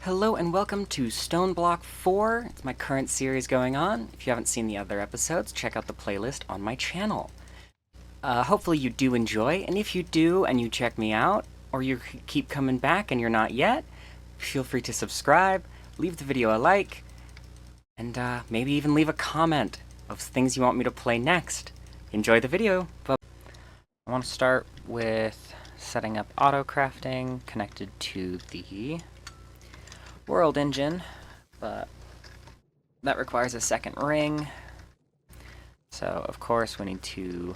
Hello and welcome to Stoneblock 4. It's my current series going on. If you haven't seen the other episodes, check out the playlist on my channel. Hopefully you do enjoy, and if you do and you check me out, or you keep coming back and you're not yet, feel free to subscribe, leave the video a like, and maybe even leave a comment of things you want me to play next. Enjoy the video. But I want to start with setting up auto crafting connected to the world engine, but that requires a second ring. So of course we need to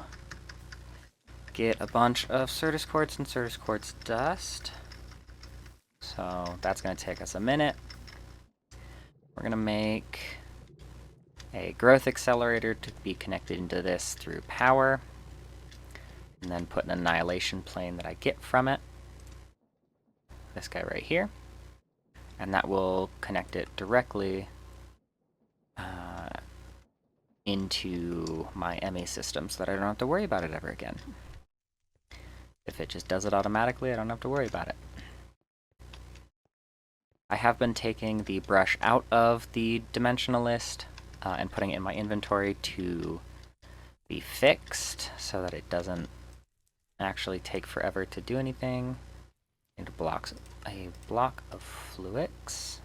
get a bunch of Certus quartz and Certus quartz dust. So that's going to take us a minute. We're going to make a growth accelerator to be connected into this through power, and then put an annihilation plane that I get from it. This guy right here. And that will connect it directly into my ME system so that I don't have to worry about it ever again. If it just does it automatically, I don't have to worry about it. I have been taking the brush out of the dimensionalist and putting it in my inventory to be fixed so that it doesn't actually take forever to do anything. Into blocks, a block of fluix.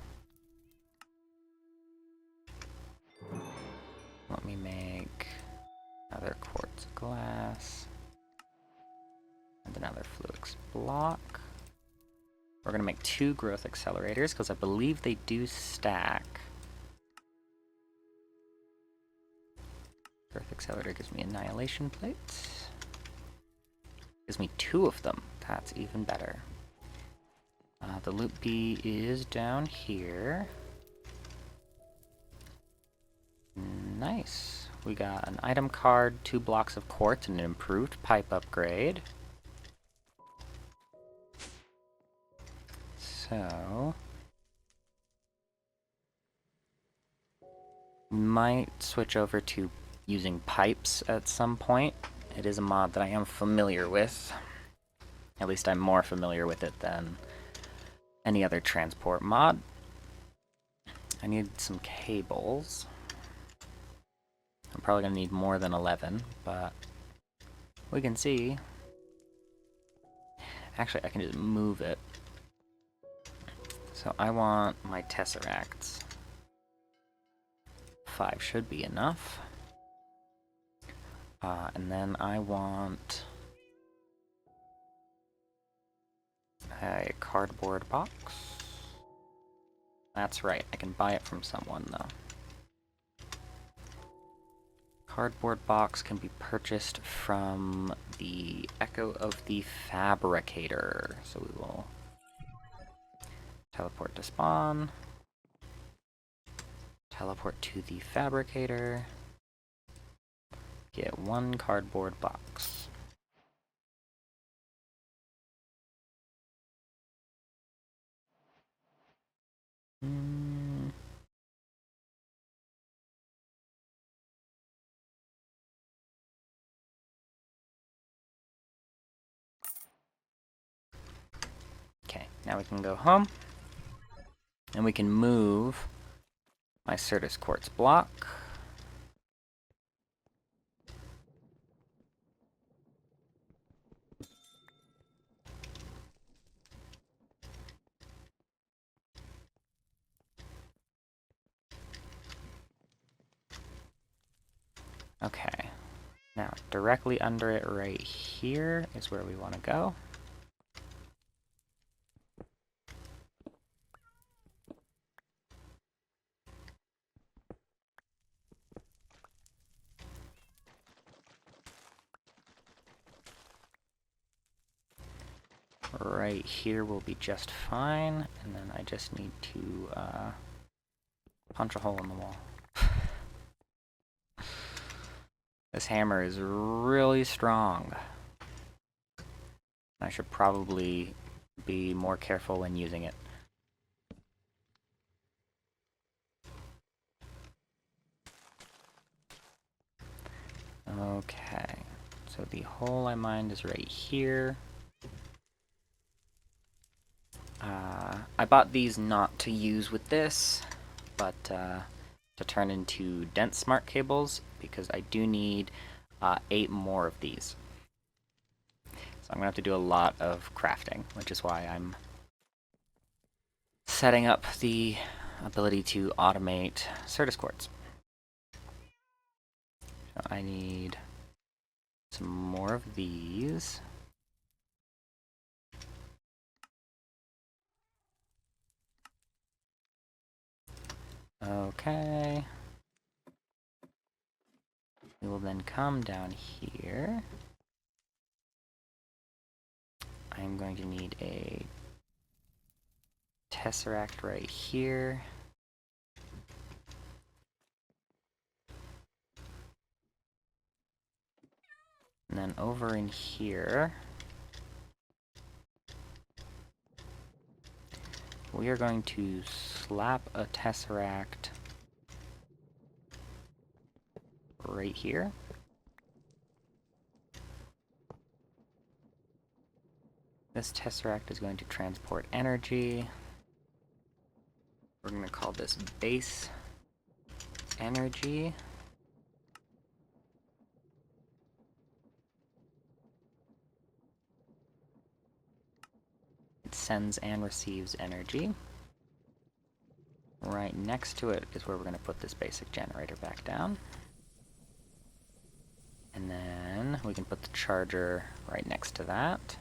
Let me make another quartz glass and another fluix block. We're going to make 2 growth accelerators because I believe they do stack. Growth accelerator gives me annihilation plates. Gives me 2 of them. That's even better. The loop B is down here. Nice. We got an item card, 2 blocks of quartz, and an improved pipe upgrade. So might switch over to using pipes at some point. It is a mod that I am familiar with. At least I'm more familiar with it than any other transport mod. I need some cables. I'm probably going to need more than 11, but we can see. Actually, I can just move it. So I want my tesseracts. 5 should be enough. And then I want a cardboard box. That's right, I can buy it from someone though. Cardboard box can be purchased from the Echo of the Fabricator. So we will teleport to spawn, teleport to the Fabricator, get 1 cardboard box. Okay, now we can go home, and we can move my Certus quartz block. Okay, now directly under it right here is where we want to go. Right here will be just fine, and then I just need to punch a hole in the wall. This hammer is really strong. I should probably be more careful when using it. Okay, so the hole I mined is right here. I bought these not to use with this, but to turn into dense smart cables, because I do need 8 more of these. So I'm going to have to do a lot of crafting, which is why I'm setting up the ability to automate Certus quartz. So I need some more of these. Okay. We will then come down here. I'm going to need a tesseract right here. And then over in here, we are going to slap a tesseract right here. This tesseract is going to transport energy. We're going to call this base energy. It sends and receives energy. Right next to it is where we're going to put this basic generator back down. And then we can put the charger right next to that.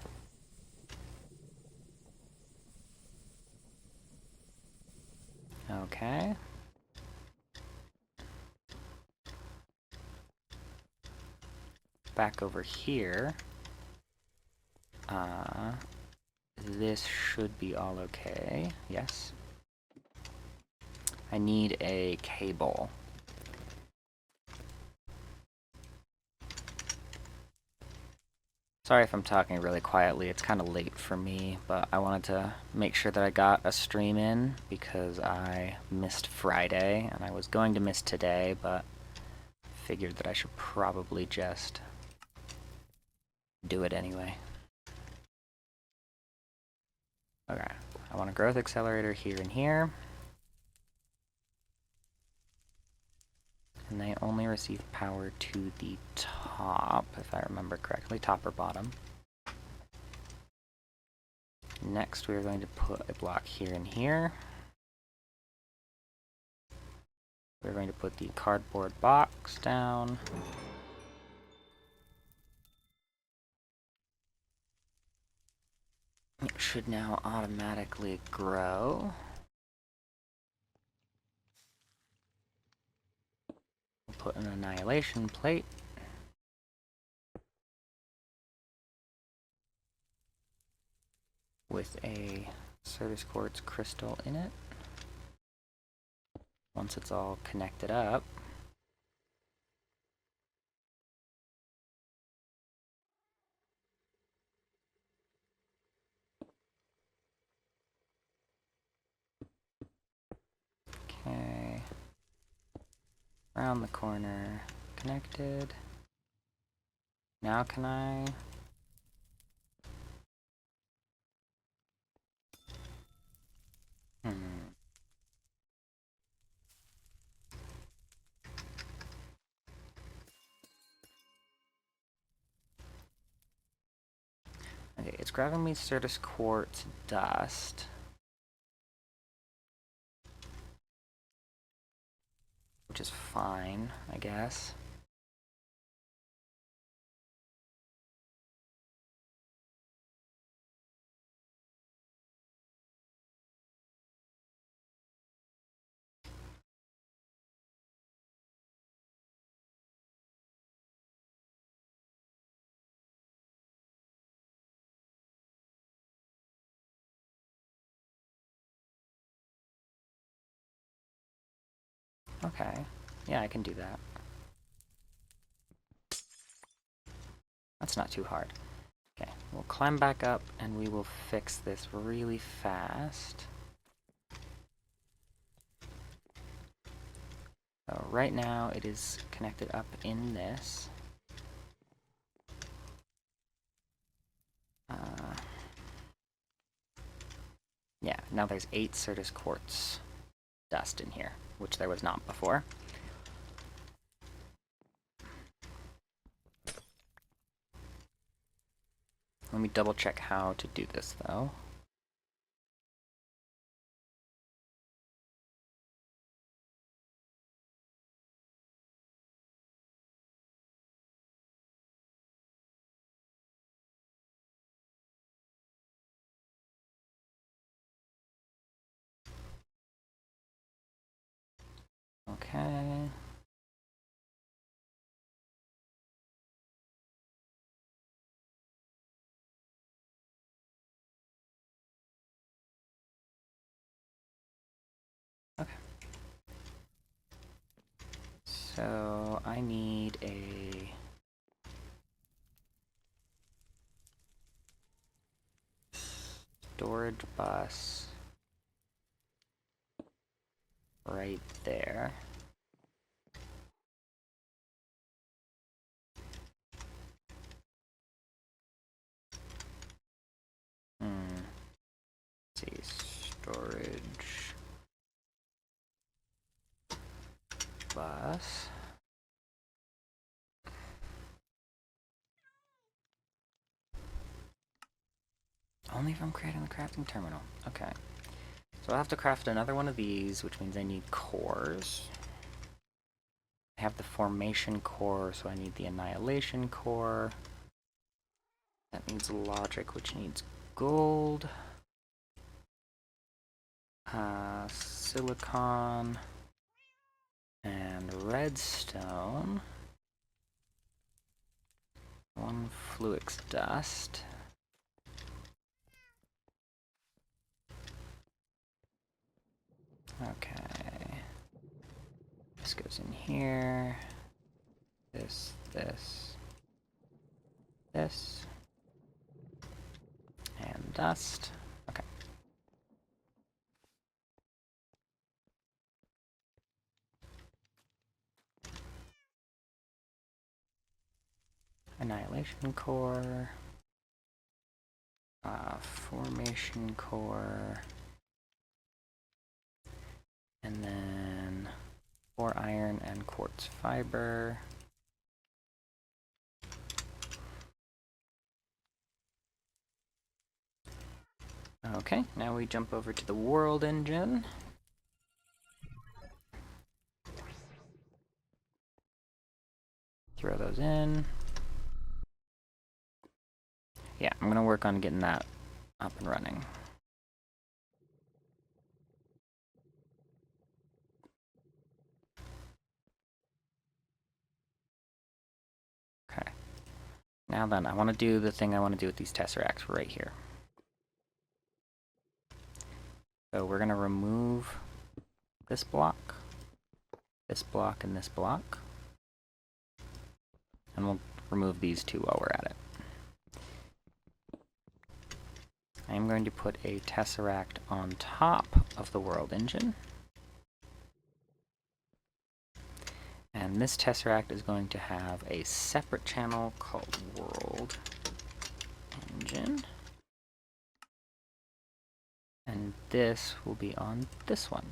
Okay. Back over here. This should be all okay. Yes. I need a cable. Sorry if I'm talking really quietly, it's kind of late for me, but I wanted to make sure that I got a stream in because I missed Friday, and I was going to miss today, but figured that I should probably just do it anyway. Okay, I want a growth accelerator here and here. And they only receive power to the top, if I remember correctly, top or bottom. Next, we're going to put a block here and here. We're going to put the cardboard box down. It should now automatically grow. We'll put an annihilation plate. With a Certus quartz crystal in it. Once it's all connected up, okay, around the corner, connected. Now can I? Okay, it's grabbing me Certus quartz dust. Which is fine, I guess. Okay, yeah, I can do that. That's not too hard. Okay, we'll climb back up and we will fix this really fast. So right now it is connected up in this. Yeah, now there's 8 Certus quartz dust in here, which there was not before. Let me double check how to do this, though. Okay. Okay. So I need a storage bus right there. Let's see, storage bus. Only if I'm creating the crafting terminal. Okay. So I'll have to craft another one of these, which means I need cores. I have the formation core, so I need the annihilation core. That needs logic, which needs gold. Silicon. And redstone. 1 fluix dust. Okay. This goes in here. This. And dust. Okay. Annihilation core. Formation core. And then 4 iron and quartz fiber. Okay, now we jump over to the world engine. Throw those in. Yeah, I'm gonna work on getting that up and running. Okay. Now then, I want to do the thing I want to do with these tesseracts right here. So we're gonna remove this block, and this block. And we'll remove these two while we're at it. I am going to put a tesseract on top of the world engine. And this tesseract is going to have a separate channel called world engine. And this will be on this one.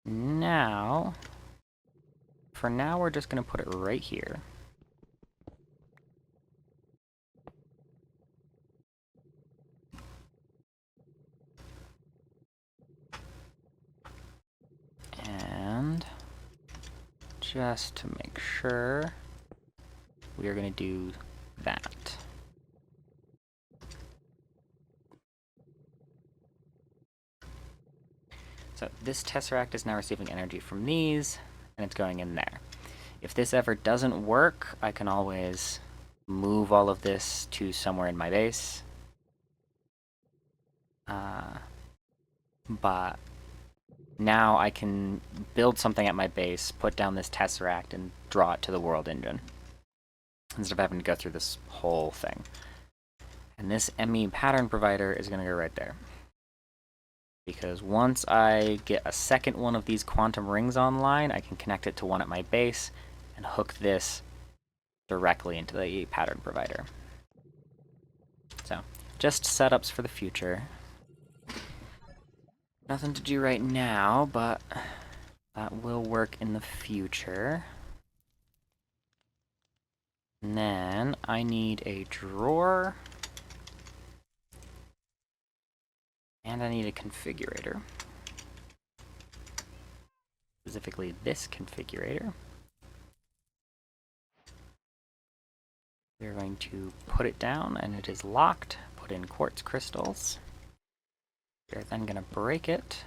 Now, for now, we're just going to put it right here. And just to make sure, we are going to do that. So this tesseract is now receiving energy from these, and it's going in there. If this ever doesn't work, I can always move all of this to somewhere in my base. But now I can build something at my base, put down this tesseract, and draw it to the world engine, instead of having to go through this whole thing. And this ME pattern provider is going to go right there. Because once I get a second one of these quantum rings online, I can connect it to one at my base and hook this directly into the pattern provider. So Just setups for the future. Nothing to do right now, but that will work in the future. And then I need a drawer. And I need a configurator. Specifically this configurator. We're going to put it down, and it is locked. Put in quartz crystals. We're then going to break it.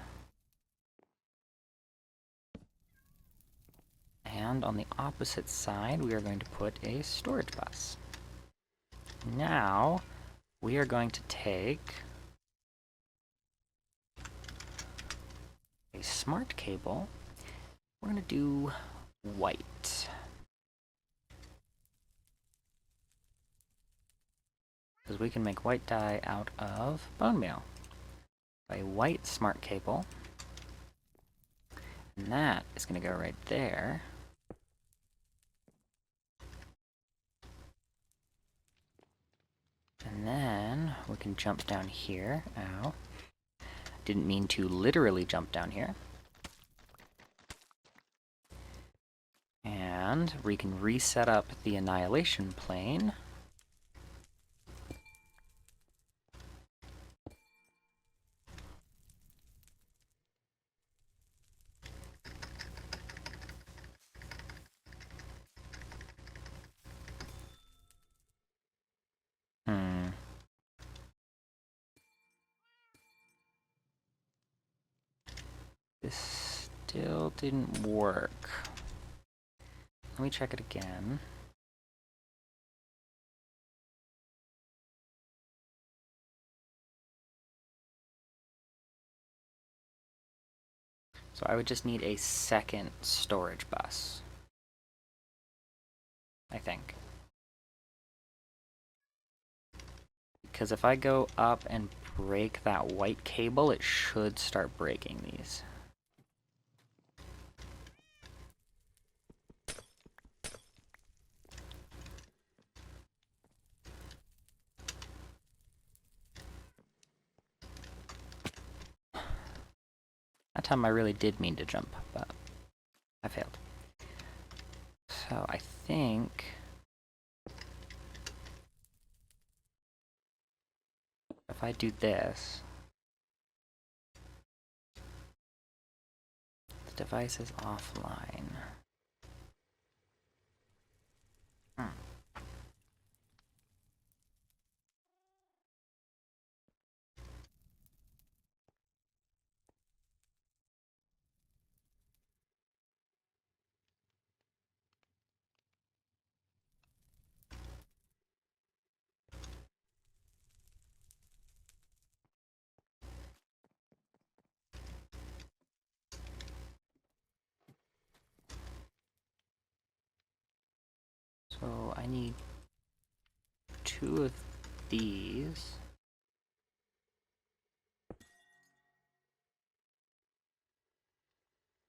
And on the opposite side, we are going to put a storage bus. Now, we are going to take a smart cable. We're going to do white. Because we can make white dye out of bone meal. A white smart cable. And that is going to go right there. And then we can jump down here. Ow. Didn't mean to literally jump down here. And we can reset up the annihilation plane. This still didn't work. Let me check it again. So I would just need a second storage bus, I think. Because if I go up and break that white cable, it should start breaking these. That time I really did mean to jump, but I failed. So I think if I do this, the device is offline. So I need 2 of these.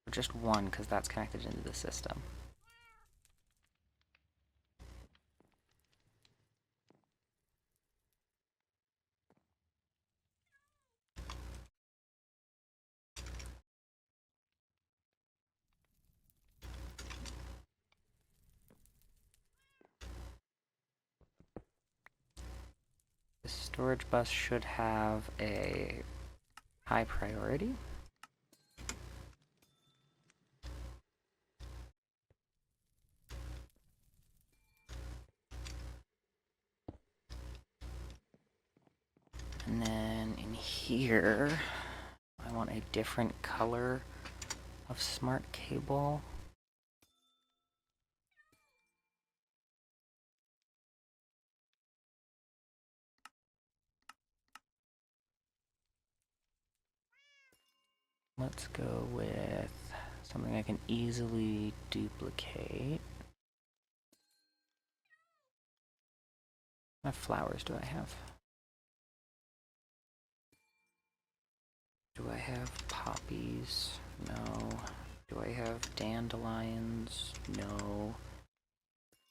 Or just 1, because that's connected into the system. The storage bus should have a high priority. And then in here, I want a different color of smart cable. Let's go with something I can easily duplicate. What flowers do I have? Do I have poppies? No. Do I have dandelions? No.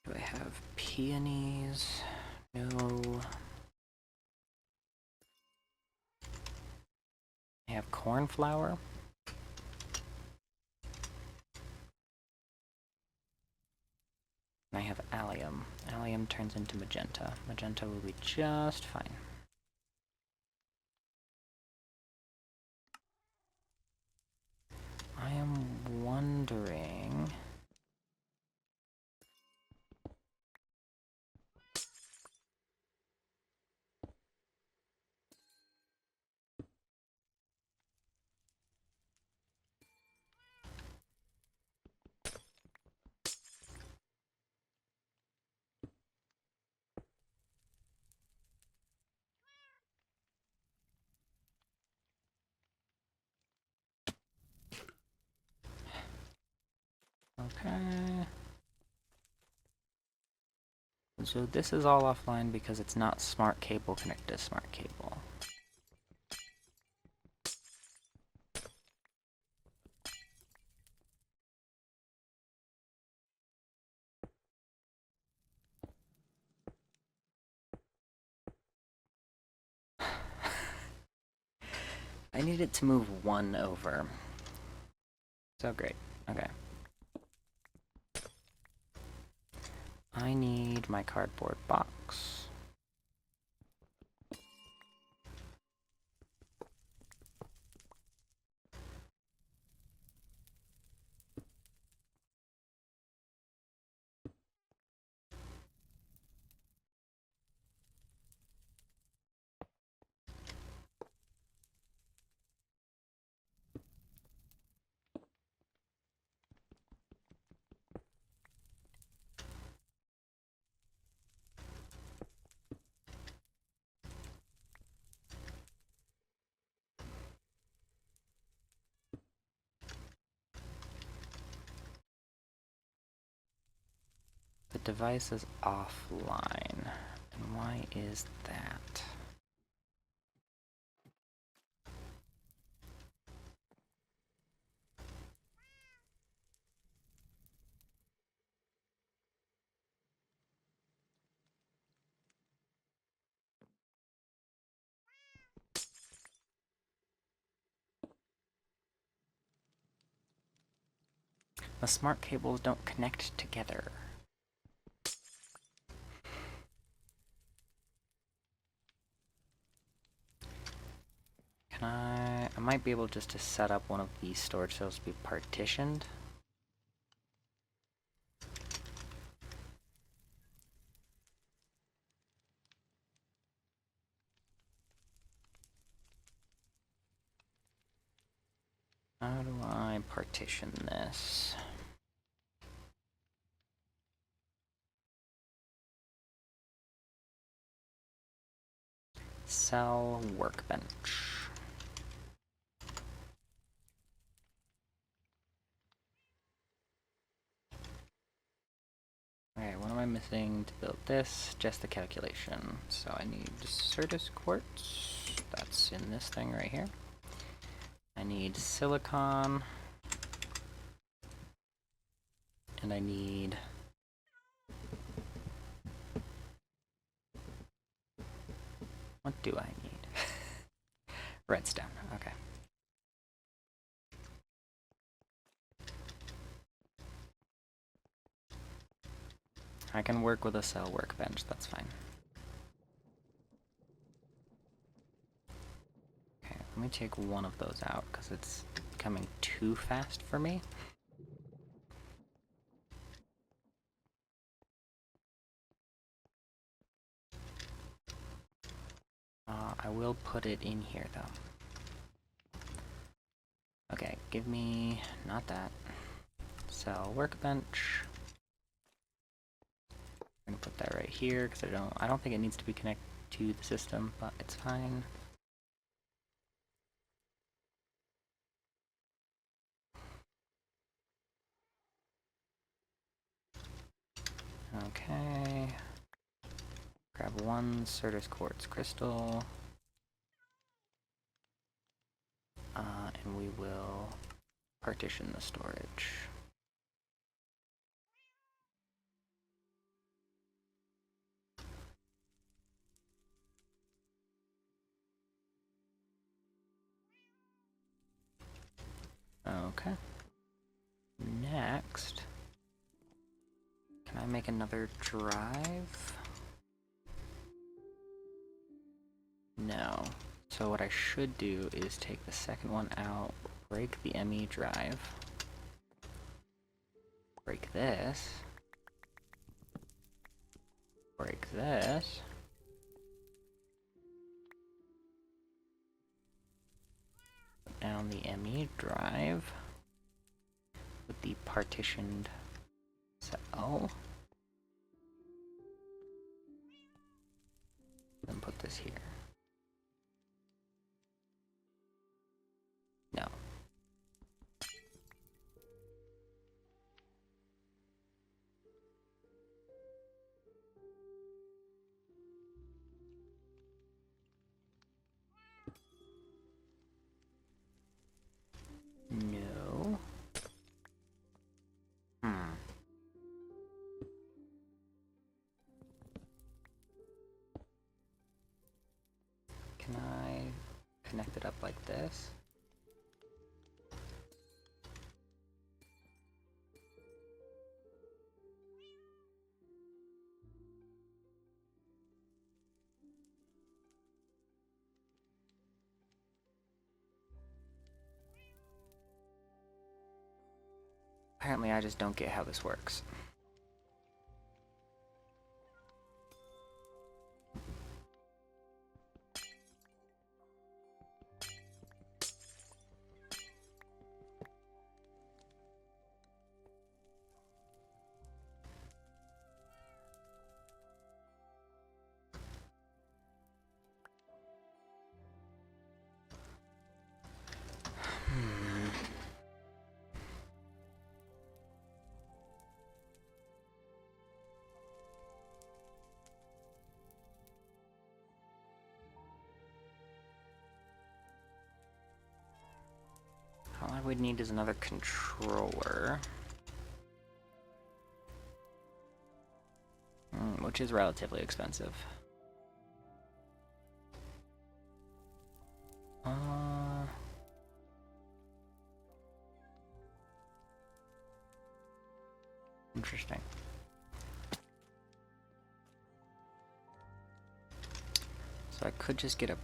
Do I have peonies? No. have corn flour. And I have allium. Allium turns into magenta. Magenta will be just fine. I am wondering... Okay. So this is all offline because it's not smart cable connected to smart cable. I need it to move one over. So great. Okay. I need my cardboard box. The device is offline. And why is that? The smart cables don't connect together. I might be able just to set up one of these storage cells to be partitioned. How do I partition this? Cell workbench. Okay, what am I missing to build this? Just the calculation. So I need Certus quartz. That's in this thing right here. I need silicon. And I need... What do I need? Redstone, okay. I can work with a cell workbench, that's fine. Okay, let me take one of those out, because it's becoming too fast for me. I will put it in here, though. Okay, give me... not that. Cell workbench. I'm gonna put that right here, because I don't think it needs to be connected to the system, but it's fine. Okay. Grab one Certus quartz crystal. And we will partition the storage. Okay. Next, can I make another drive? No. So what I should do is take the second one out, break the ME drive, break this, break this, put down the ME drive with the partitioned cell, then put this here. No. No. Can I connect it up like this? Apparently I just don't get how this works. All I would need is another controller. Which is relatively expensive. Interesting. So I could just get a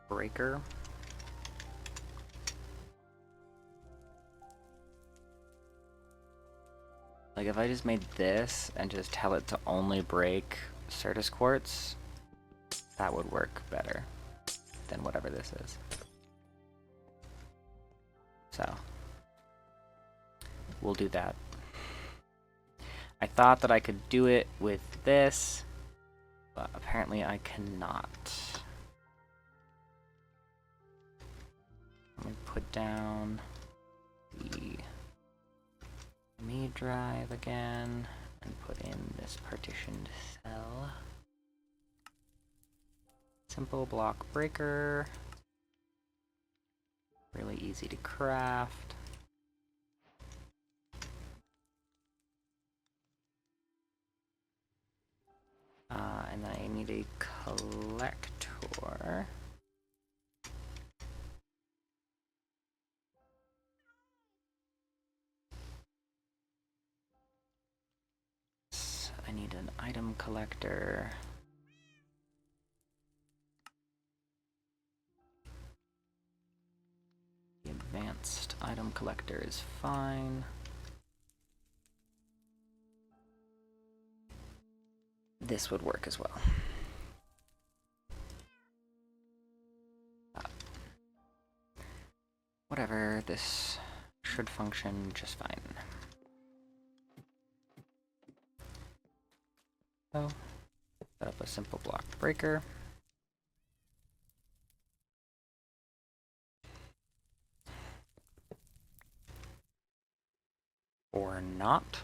breaker. Like if I just made this and just tell it to only break Certus quartz, that would work better than whatever this is. So we'll do that. I thought that I could do it with this, but apparently I cannot. Let me put down the me drive again and put in this partitioned cell. Simple block breaker. Really easy to craft. And then I need a collector. I need an item collector. The advanced item collector is fine. This would work as well. Whatever, this should function just fine. So, set up a simple block breaker. Or not.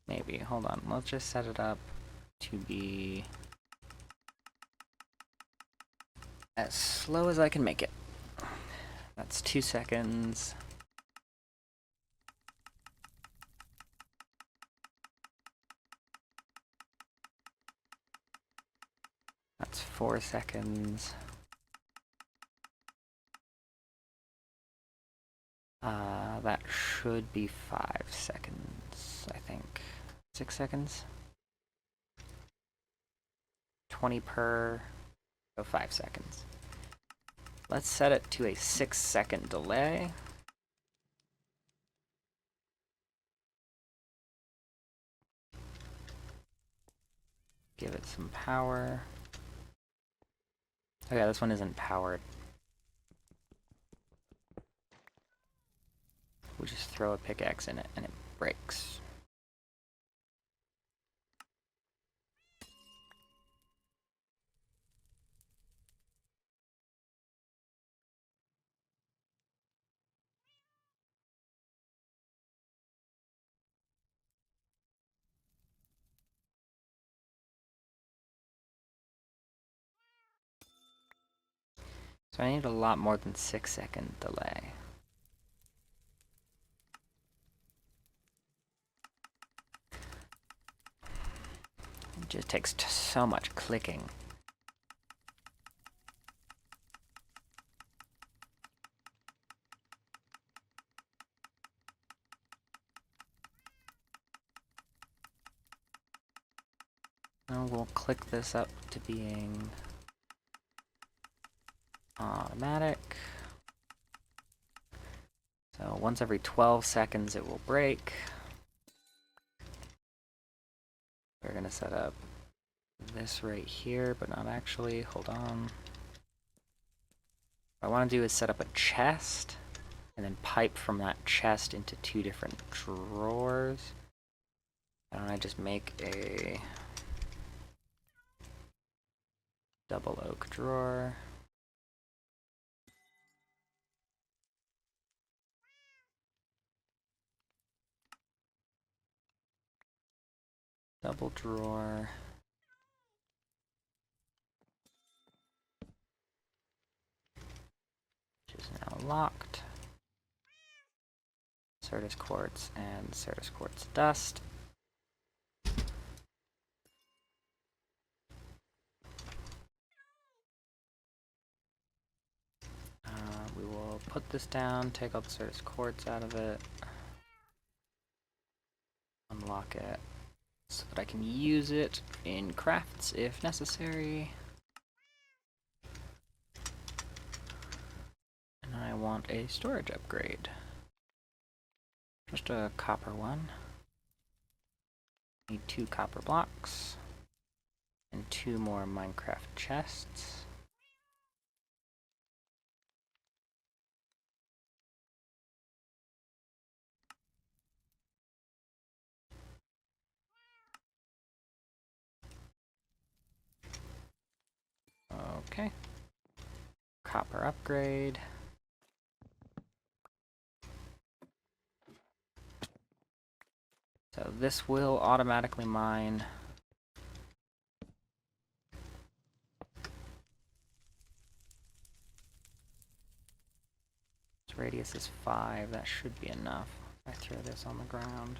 Maybe, hold on, let's just set it up to be as slow as I can make it. That's 2 seconds. That's 4 seconds. That should be 5 seconds, I think. 6 seconds? 20 per, so 5 seconds. Let's set it to a 6-second delay. Give it some power. Oh yeah, this one isn't powered. We just throw a pickaxe in it and it breaks. So I need a lot more than 6-second delay. It just takes so much clicking. Now we'll click this up to being automatic. So once every 12 seconds it will break. We're gonna set up this right here, but not actually. Hold on. What I want to do is set up a chest, and then pipe from that chest into 2 different drawers. Why don't I just make a double oak drawer? Double drawer. Which is now locked. Certus quartz and Certus quartz dust. We will put this down, take all the Certus quartz out of it, unlock it, so that I can use it in crafts if necessary. And I want a storage upgrade. Just a copper one. Need 2 copper blocks. And 2 more Minecraft chests. Okay. Copper upgrade. So this will automatically mine its radius is 5. That should be enough. I throw this on the ground.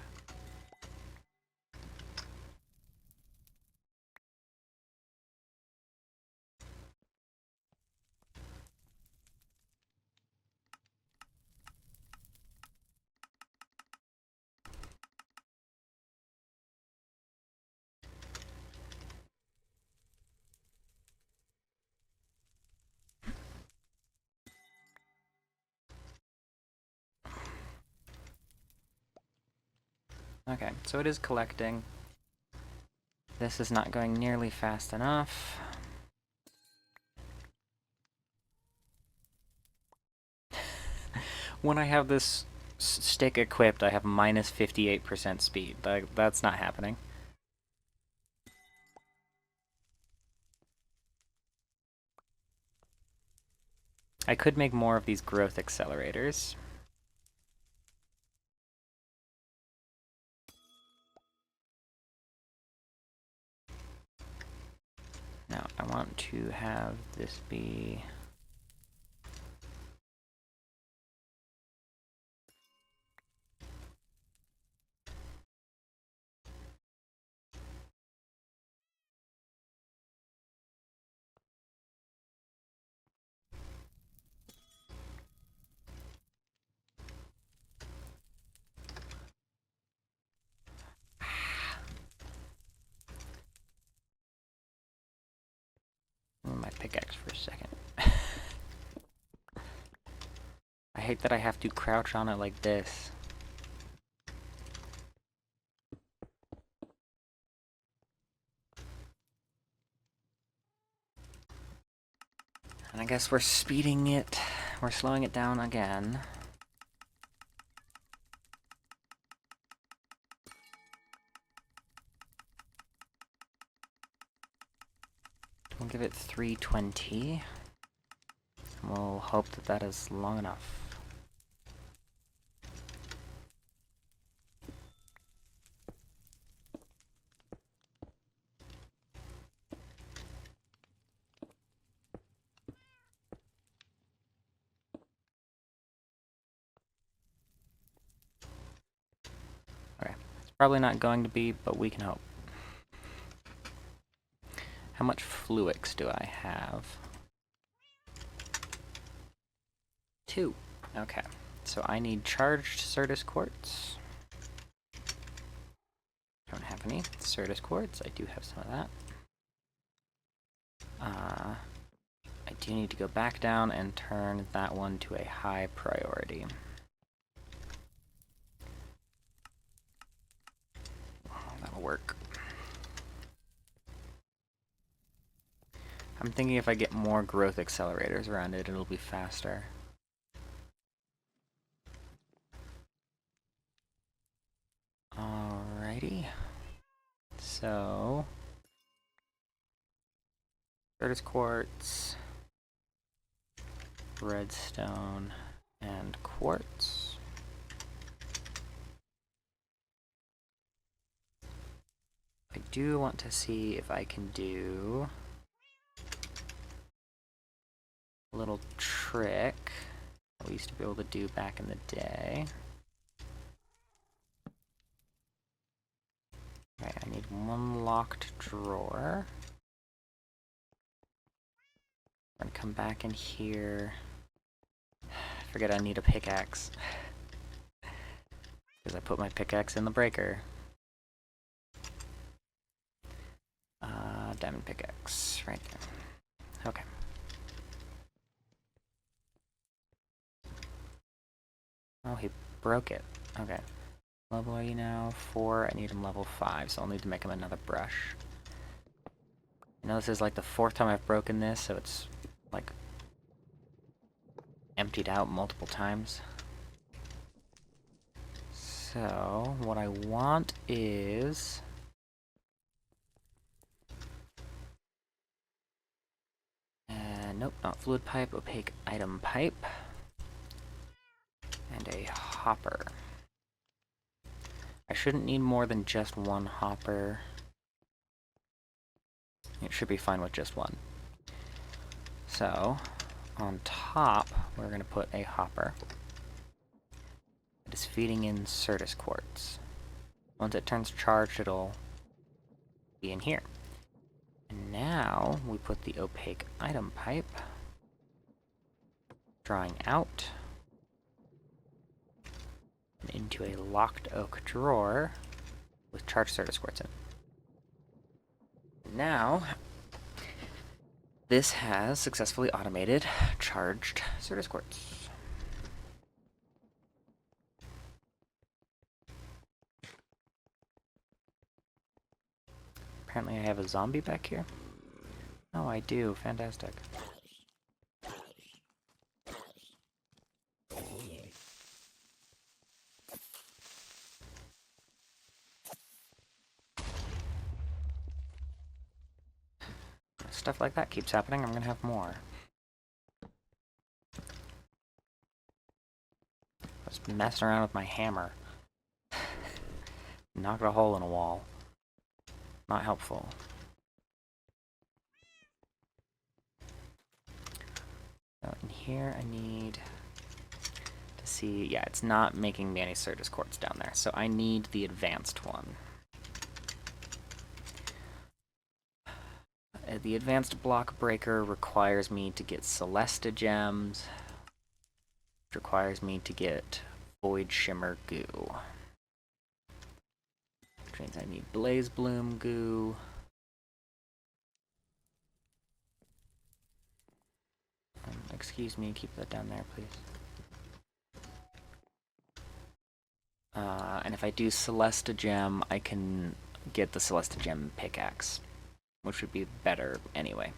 Okay, so it is collecting. This is not going nearly fast enough. When I have this stick equipped, I have minus 58% speed. That's not happening. I could make more of these growth accelerators. Now, I want to have this be... pickaxe for a second. I hate that I have to crouch on it like this. And I guess we're speeding it, we're slowing it down again. We'll give it 320. And we'll hope that that is long enough. Okay, it's probably not going to be, but we can hope. How much fluix do I have? 2. Okay, so I need charged Certus quartz. Don't have any Certus quartz. I do have some of that. I do need to go back down and turn that one to a high priority. That'll work. I'm thinking if I get more growth accelerators around it, it'll be faster. Alrighty. So, Certus quartz, redstone, and quartz. I do want to see if I can do a little trick we used to be able to do back in the day. Okay, I need one locked drawer. I'm gonna come back in here. I forget I need a pickaxe. Because I put my pickaxe in the breaker. Diamond pickaxe, right there. Okay. Oh, he broke it. Okay. Level are you now? 4. I need him level 5, so I'll need to make him another brush. I know this is like the 4th time I've broken this, so it's like emptied out multiple times. So, what I want is nope, not fluid pipe, opaque item pipe, and a hopper. I shouldn't need more than just one hopper. It should be fine with just one. So, on top, we're going to put a hopper. It is feeding in Certus quartz. Once it turns charged, it'll be in here. And now, we put the opaque item pipe, drawing out, and into a locked oak drawer with charged Certus quartz in. Now, this has successfully automated charged Certus quartz. Apparently I have a zombie back here. Oh, I do. Fantastic. Stuff like that keeps happening. I'm gonna have more. I was messing around with my hammer. Knocked a hole in a wall. Not helpful. So in here I need to see, yeah, it's not making me any Certus quartz down there, so I need the advanced one. The advanced block breaker requires me to get Celesta gems, which requires me to get Void Shimmer goo. Which means I need Blaze Bloom goo. excuse me, keep that down there, please. And if I do Celesta Gem, I can get the Celesta Gem pickaxe, which would be better anyway.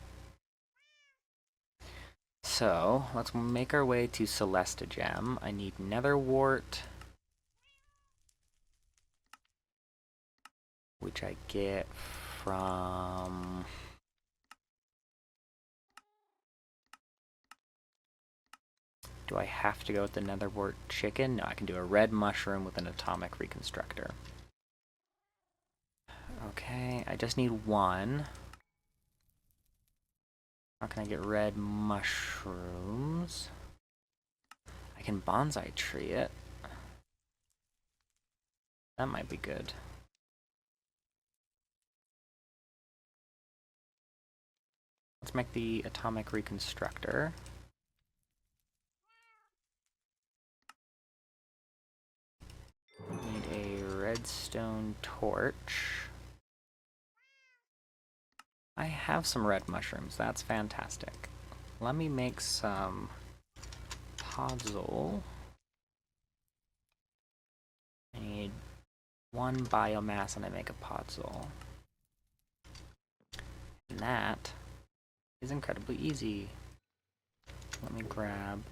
So, let's make our way to Celesta Gem. I need Nether Wart, which I get from... Do I have to go with the Nether Wart chicken? No, I can do a red mushroom with an atomic reconstructor. Okay, I just need one. How can I get red mushrooms? I can bonsai tree it. That might be good. Let's make the atomic reconstructor. Need a redstone torch. I have some red mushrooms. That's fantastic. Let me make some podzol. I need one biomass and I make a podzol. And that is incredibly easy. Let me grab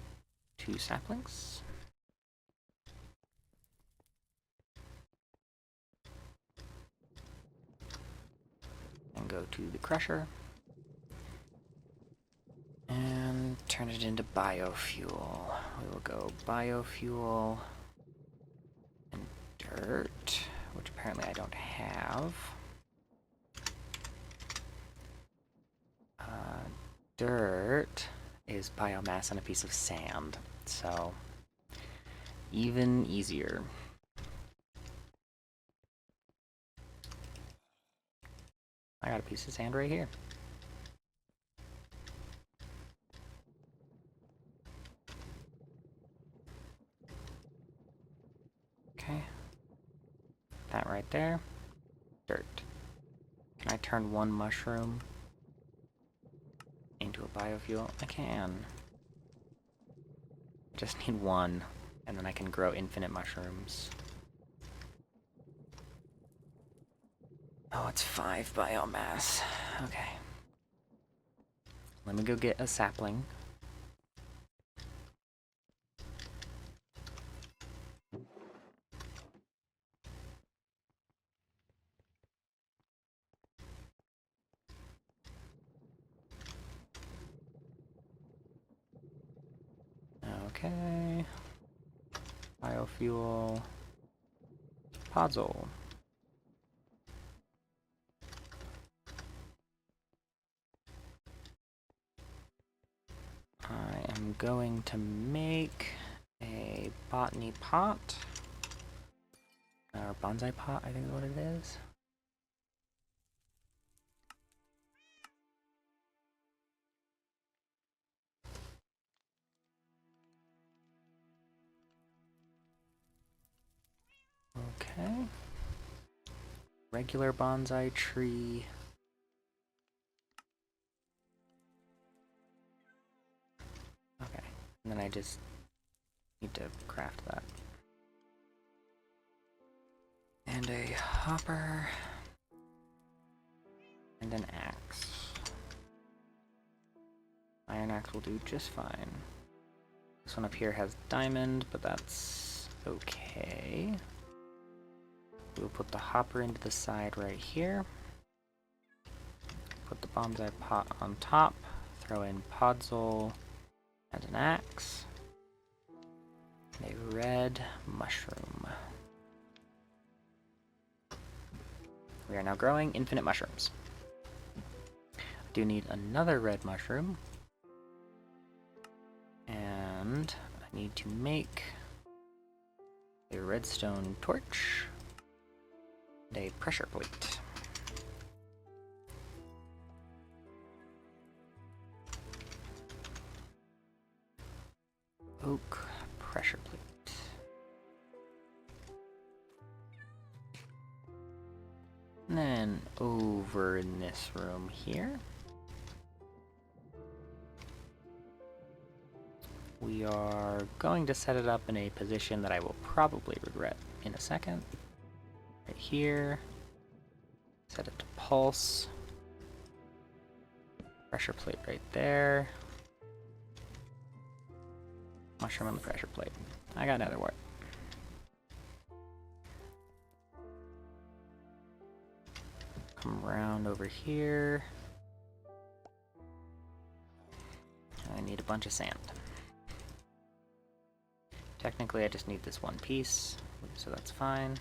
2 saplings. And go to the crusher. And turn it into biofuel. We will go biofuel and dirt, which apparently I don't have. Dirt is biomass and a piece of sand, so even easier. I got a piece of sand right here. Okay. That right there. Dirt. Can I turn one mushroom into a biofuel? I can. I just need one, and then I can grow infinite mushrooms. Oh, it's 5 biomass. Okay. Let me go get a sapling. Okay. Biofuel. Podzol. I am going to make a botany pot. Or bonsai pot, I think is what it is. Okay. Regular bonsai tree. Okay. And then I just need to craft that. And a hopper. And an axe. Iron axe will do just fine. This one up here has diamond, but that's okay. We'll put the hopper into the side right here. Put the bonsai pot on top. Throw in podzol and an axe. And a red mushroom. We are now growing infinite mushrooms. I do need another red mushroom. And I need to make a redstone torch and a pressure plate. Oak pressure plate. And then over in this room here, we are going to set it up in a position that I will probably regret in a second. Right here. Set it to pulse. Pressure plate right there. Mushroom on the pressure plate. I got another wart. Come around over here. I need a bunch of sand. Technically, I just need this one piece, so that's fine.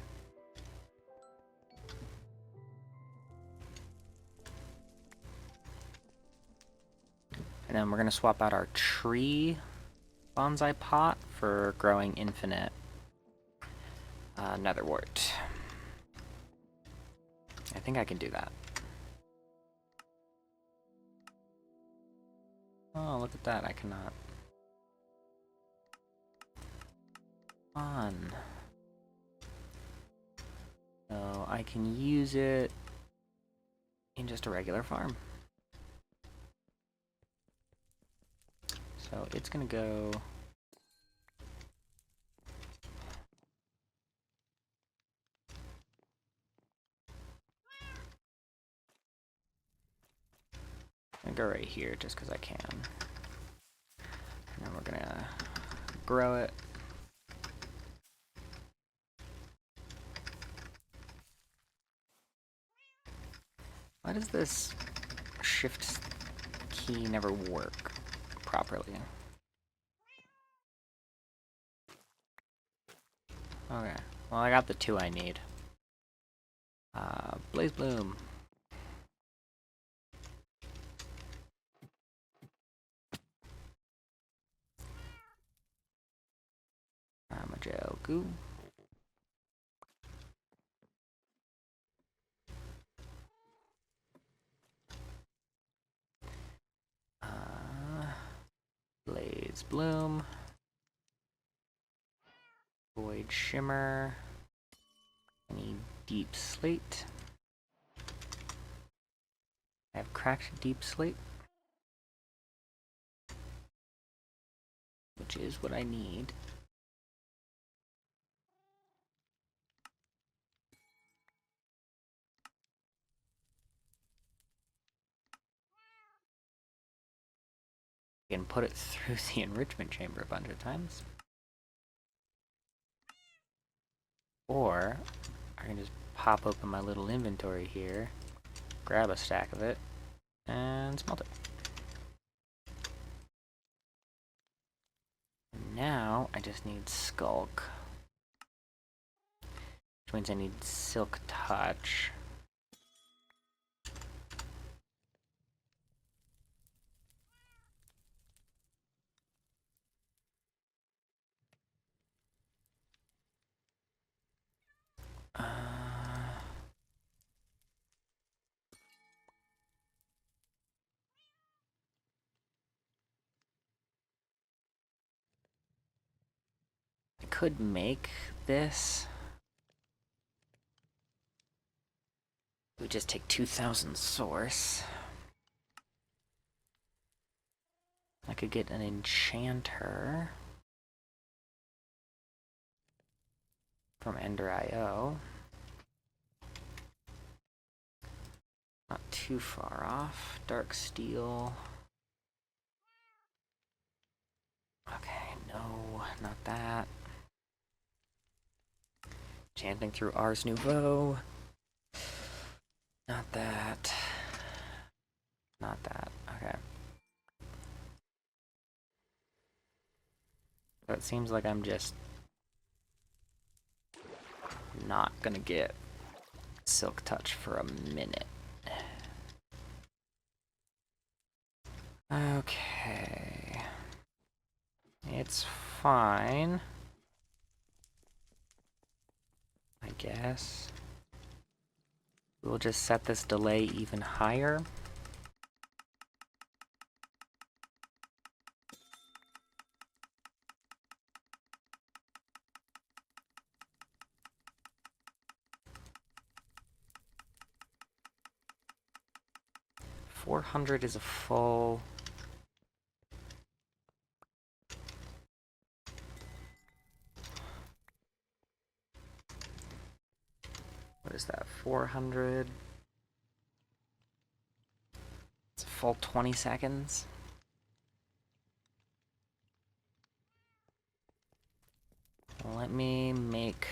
And then we're going to swap out our tree bonsai pot for growing infinite nether wart. I think I can do that. Oh, look at that, I cannot. Fun. So I can use it in just a regular farm. So it's gonna go... I'm gonna go right here just because I can. And then we're gonna grow it. Why does this shift key never work properly? Okay, well I got the two I need. Blaze Bloom. Gel goo. Blaze Bloom. Void Shimmer. I need Deep Slate. I have cracked Deep Slate, which is what I need. I can put it through the enrichment chamber a bunch of times. Or I can just pop open my little inventory here, grab a stack of it, and smelt it. And now I just need Skulk, which means I need Silk Touch. I could make this. We would just take 2,000 source. I could get an enchanter from Ender.io. Not too far off. Dark steel. Okay, no, not that. Chanting through Ars Nouveau. Not that. Not that. Okay. So it seems like I'm just not gonna get Silk Touch for a minute. Okay. It's fine, I guess. We'll just set this delay even higher. $400 is a full... is that, 400? It's a full 20 seconds. Let me make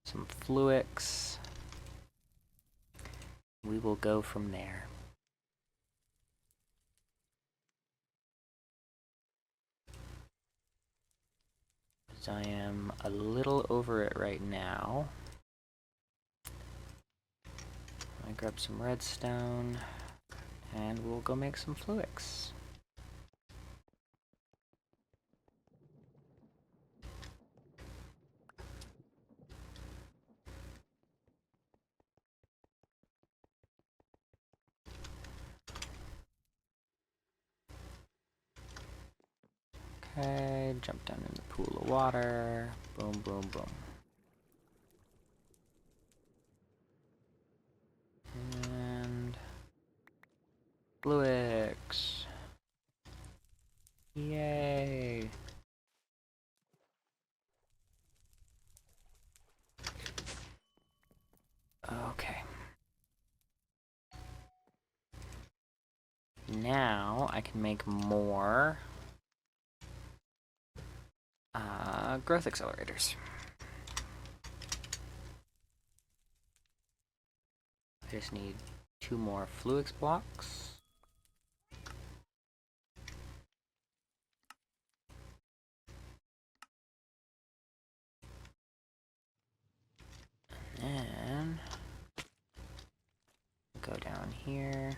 some fluix. We will go from there. Because I am a little over it right now. I grab some redstone, and we'll go make some fluix. Okay, jump down in the pool of water. Boom, boom, boom. And fluix. Yay. Okay. Now I can make more growth accelerators. I just need 2 more fluix blocks. And then go down here,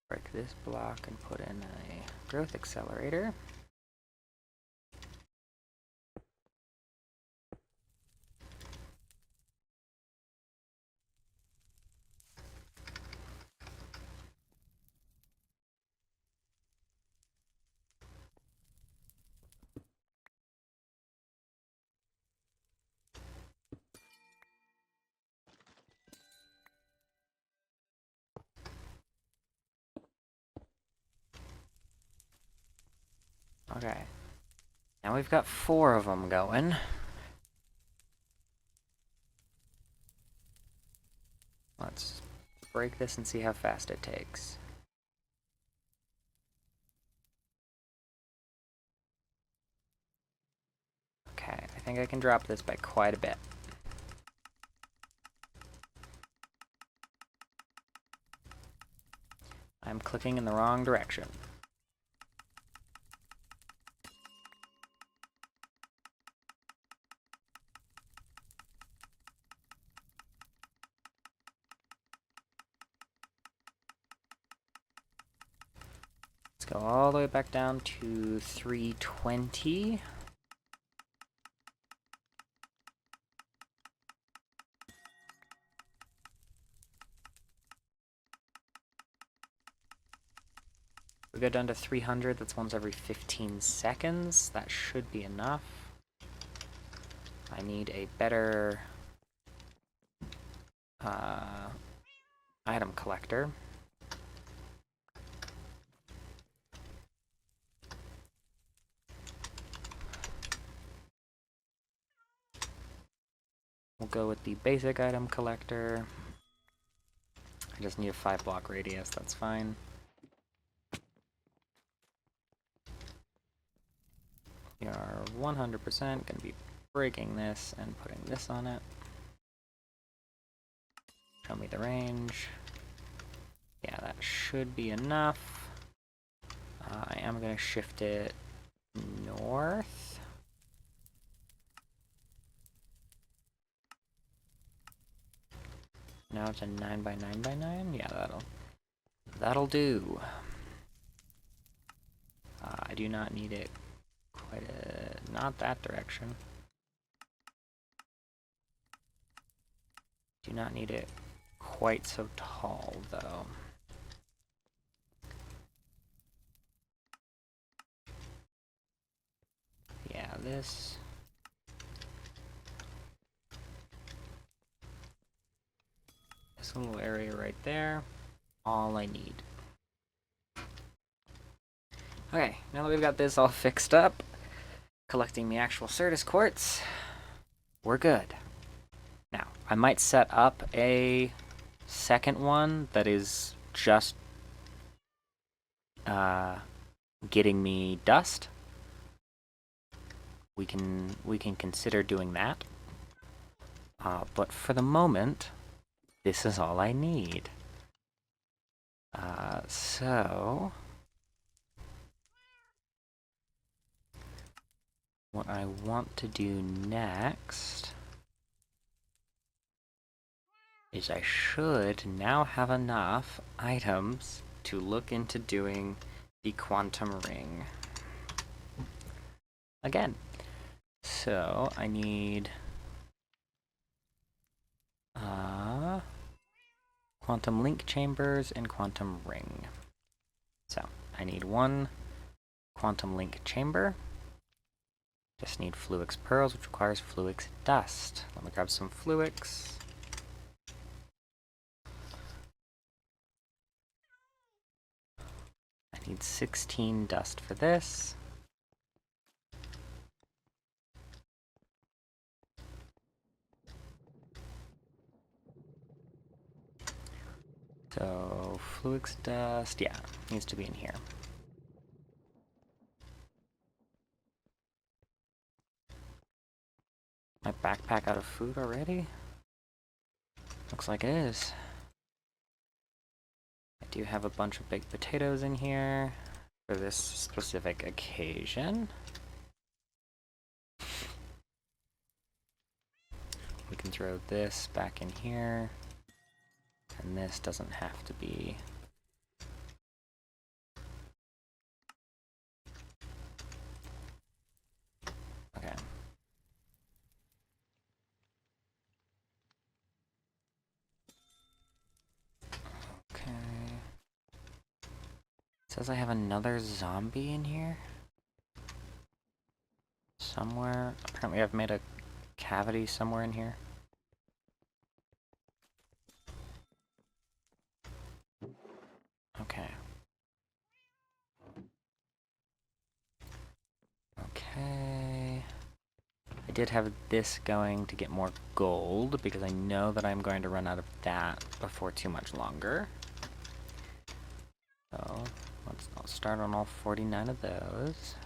break this block and put in a growth accelerator. Okay. Now we've got 4 of them going. Let's break this and see how fast it takes. Okay, I think I can drop this by quite a bit. I'm clicking in the wrong direction. Let's go all the way back down to 320. We go down to 300, that's once every 15 seconds. That should be enough. I need a better item collector. We'll go with the basic item collector. I just need a 5-block radius, that's fine. We are 100% going to be breaking this and putting this on it. Show me the range. Yeah, that should be enough. I am going to shift it north. Now it's a 9x9x9. Yeah, that'll do. I do not need it not that direction. Do not need it quite so tall, though. Yeah, this little area right there, all I need. Okay, now that we've got this all fixed up, collecting the actual Certus quartz, we're good. I might set up a second one that is just getting me dust. We can consider doing that. But for the moment, this is all I need. So what I want to do next is I should now have enough items to look into doing the quantum ring again. So I need quantum link chambers and quantum ring. So I need one quantum link chamber. Just need fluix pearls, which requires fluix dust. Let me grab some fluix. I need 16 dust for this. So, fluix dust, yeah, needs to be in here. My backpack out of food already? Looks like it is. I do have a bunch of baked potatoes in here for this specific occasion. We can throw this back in here. And this doesn't have to be. Okay. Okay. It says I have another zombie in here. Somewhere. Apparently I've made a cavity somewhere in here. Okay. Okay. I did have this going to get more gold, because I know that I'm going to run out of that before too much longer. So, let's start on all 49 of those.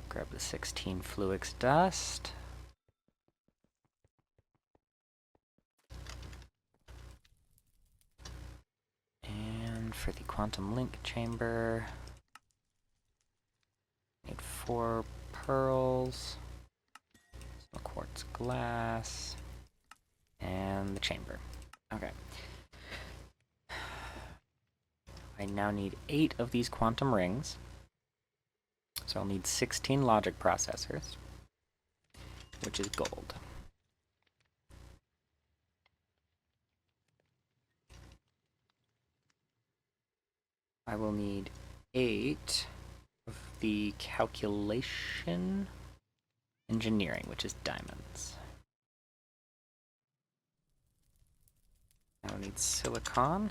Grab the 16 fluix dust. And for the quantum link chamber, need 4 pearls, some quartz glass, and the chamber. Okay. I now need 8 of these quantum rings. So I'll need 16 logic processors, which is gold. I will need 8 of the calculation engineering, which is diamonds. I will need silicon.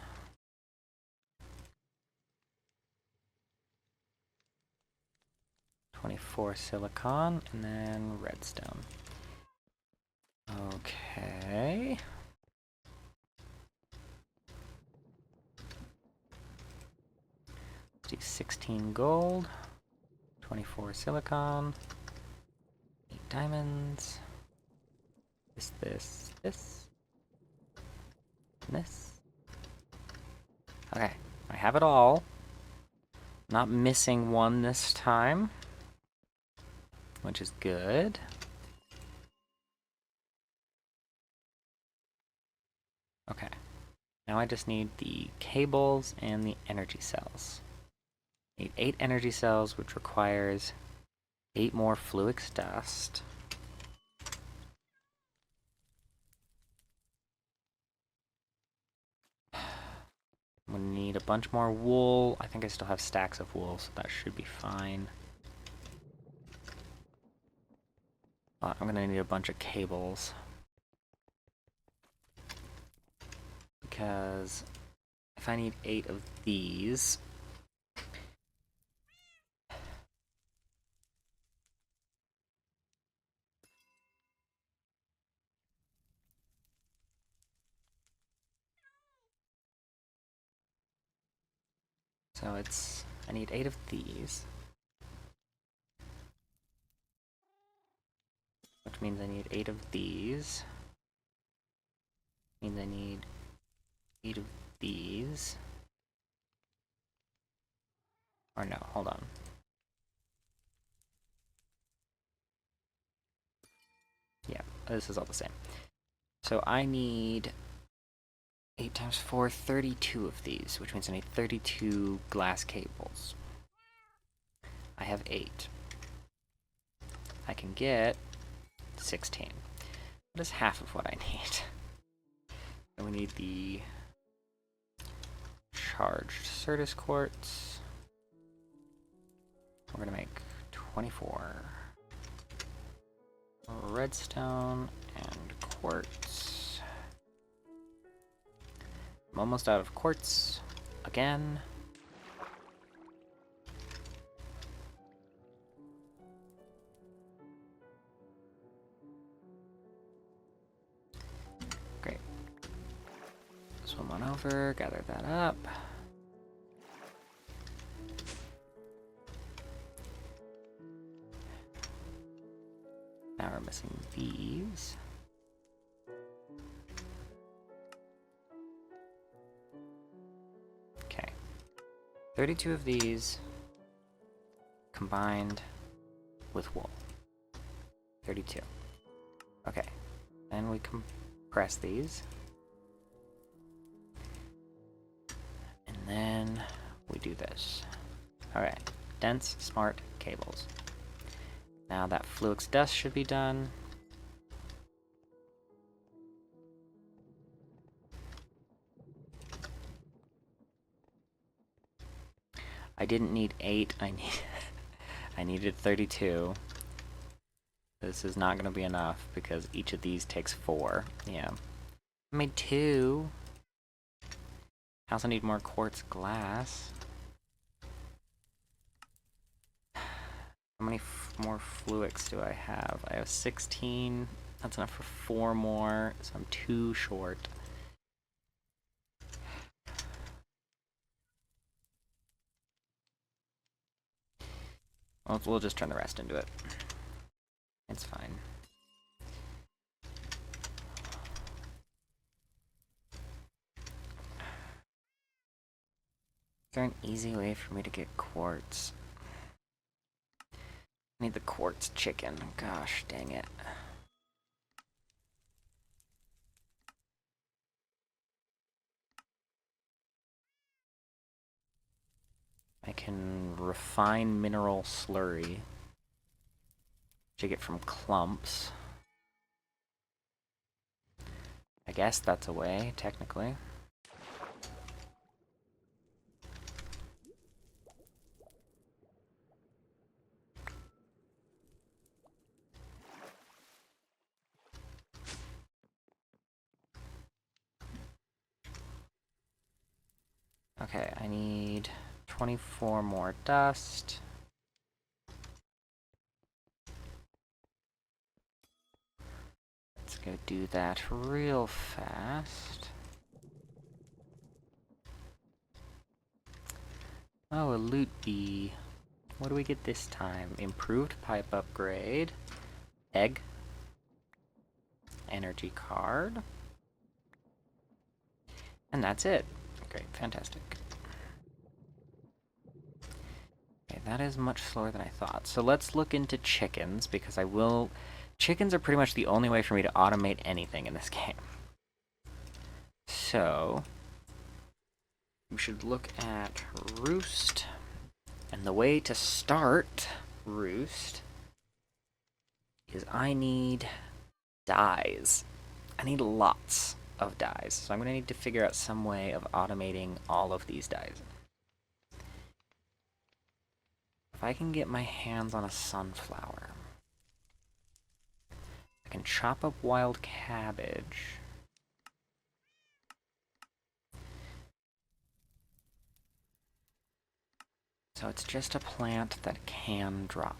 .24 silicon, and then redstone. Okay. Let's do 16 gold, 24 silicon, 8 diamonds, this, and this. Okay, I have it all. Not missing one this time, which is good. Okay, now I just need the cables and the energy cells. Need 8 energy cells, which requires 8 more fluix dust. I'm gonna need a bunch more wool. I think I still have stacks of wool, so that should be fine. I'm gonna need a bunch of cables, because if I need 8 of these, So I need 8 of these. Which means I need 8 of these. Means I need 8 of these. Or no, hold on. Yeah, this is all the same. So I need 8 times 4, 32 of these, which means I need 32 glass cables. I have 8. I can get 16. That is half of what I need. And we need the charged Certus quartz. We're gonna make 24. Redstone and quartz. I'm almost out of quartz again. Great. Swim on over, gather that up. Now we're missing these. Okay. 32 of these combined with wool. 32. Okay. Then we compress these. And then we do this. Alright. Dense, smart cables. Now that Fluix dust should be done. I didn't need 8, I needed 32. This is not going to be enough because each of these takes 4. Yeah. I made 2. I also need more quartz glass. How many more Fluix do I have? I have 16. That's enough for 4 more, so I'm 2 short. Well, we'll just turn the rest into it. It's fine. Is there an easy way for me to get quartz? I need the quartz chicken. Gosh, dang it. I can refine mineral slurry, which I get from clumps. I guess that's a way, technically. Okay, I need 24 more dust. Let's go do that real fast. Oh, a loot bee. What do we get this time? Improved pipe upgrade. Egg. Energy card. And that's it. Great, fantastic. Okay, that is much slower than I thought. So let's look into chickens, because chickens are pretty much the only way for me to automate anything in this game. So we should look at roost. And the way to start roost is I need dyes. I need lots of dyes. So I'm going to need to figure out some way of automating all of these dyes. If I can get my hands on a sunflower, I can chop up wild cabbage. So it's just a plant that can drop.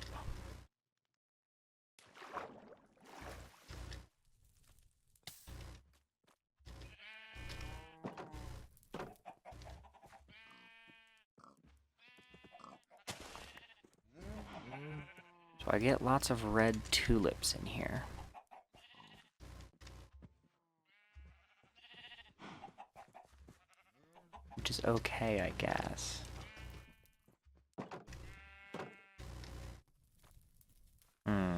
So I get lots of red tulips in here. Which is okay, I guess. I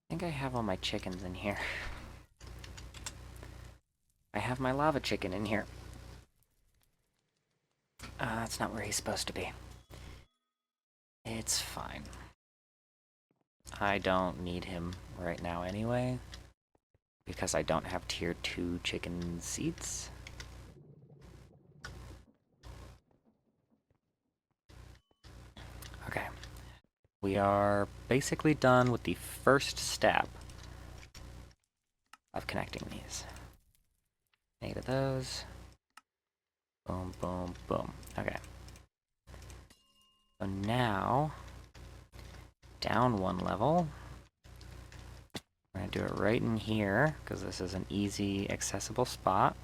think I have all my chickens in here. I have my lava chicken in here. That's not where he's supposed to be. It's fine. I don't need him right now anyway, because I don't have tier 2 chicken seats. Okay. We are basically done with the first step of connecting these. 8 of those. Boom, boom, boom. Okay. So now, down 1 level. We're going to do it right in here, because this is an easy, accessible spot.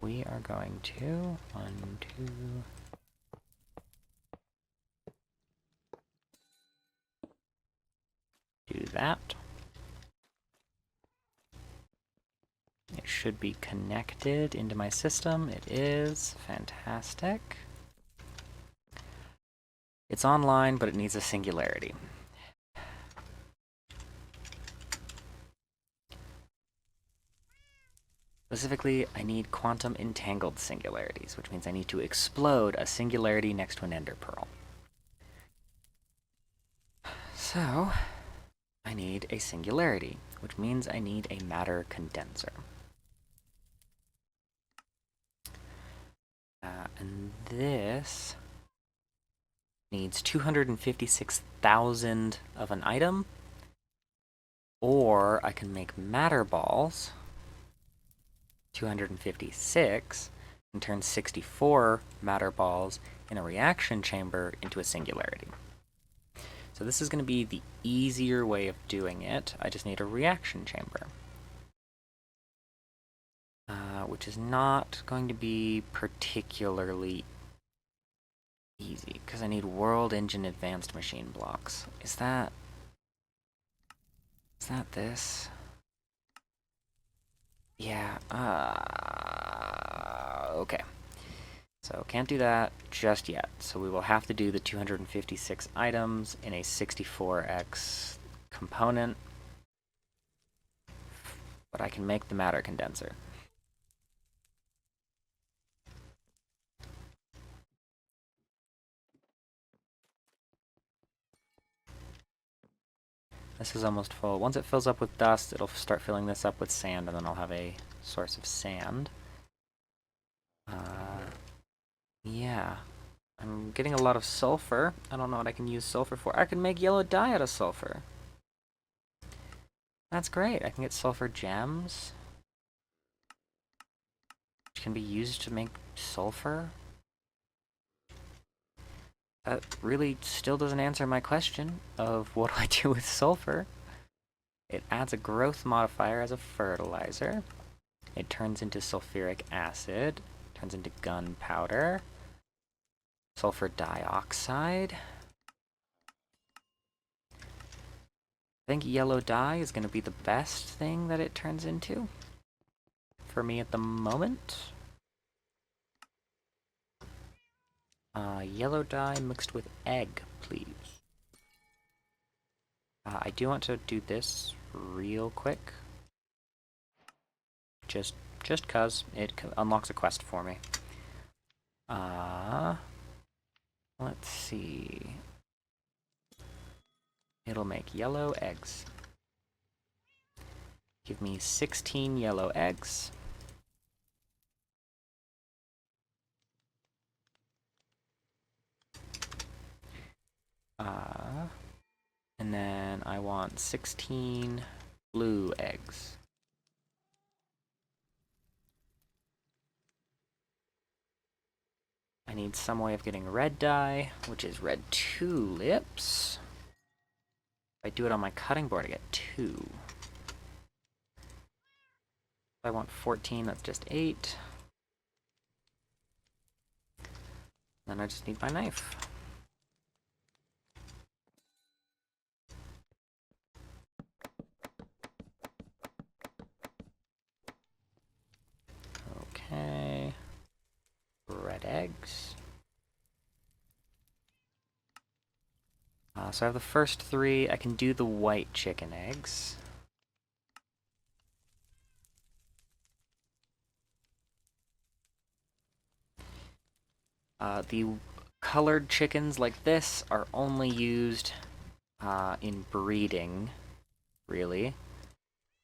We are going to 1, 2. Do that. It should be connected into my system. It is. Fantastic. It's online, but it needs a singularity. Specifically, I need quantum entangled singularities, which means I need to explode a singularity next to an ender pearl. So, I need a singularity, which means I need a matter condenser. And this needs 256,000 of an item, or I can make matter balls, 256, and turn 64 matter balls in a reaction chamber into a singularity. So this is going to be the easier way of doing it. I just need a reaction chamber. Which is not going to be particularly easy, because I need World Engine Advanced Machine blocks. Is that this? Yeah, okay. So can't do that just yet. So we will have to do the 256 items in a 64x component. But I can make the matter condenser. This is almost full. Once it fills up with dust, it'll start filling this up with sand, and then I'll have a source of sand. Yeah. I'm getting a lot of sulfur. I don't know what I can use sulfur for. I can make yellow dye out of sulfur. That's great. I can get sulfur gems, which can be used to make sulfur. That really still doesn't answer my question of what do I do with sulfur. It adds a growth modifier as a fertilizer. It turns into sulfuric acid, turns into gunpowder, sulfur dioxide. I think yellow dye is going to be the best thing that it turns into for me at the moment. Yellow dye mixed with egg, please. I do want to do this real quick. Just cause it unlocks a quest for me. Let's see. It'll make yellow eggs. Give me 16 yellow eggs. And then I want 16 blue eggs. I need some way of getting red dye, which is red tulips. If I do it on my cutting board, I get 2. If I want 14, that's just 8. Then I just need my knife. Okay. Red eggs. So I have the first 3. I can do the white chicken eggs. The colored chickens like this are only used in breeding, really.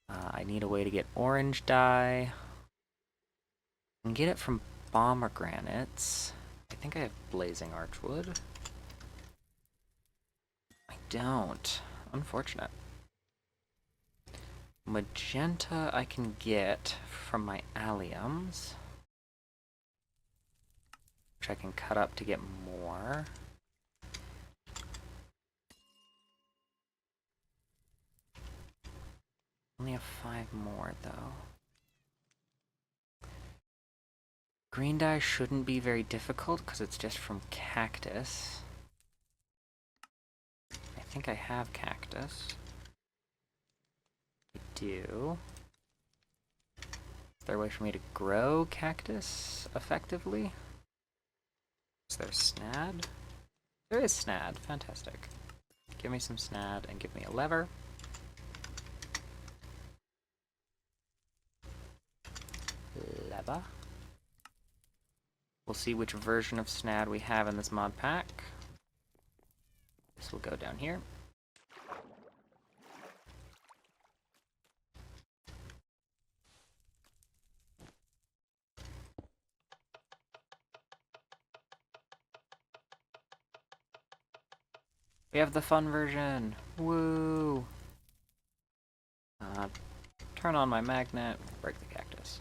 I need a way to get orange dye. I can get it from pomegranates. I think I have blazing archwood. I don't. Unfortunate. Magenta I can get from my alliums, which I can cut up to get more. Only have 5 more, though. Green dye shouldn't be very difficult, because it's just from cactus. I think I have cactus. I do. Is there a way for me to grow cactus effectively? Is there snad? There is snad. Fantastic. Give me some snad and give me a lever. Lever. We'll see which version of snad we have in this mod pack. This will go down here. We have the fun version! Woo! Turn on my magnet, break the cactus.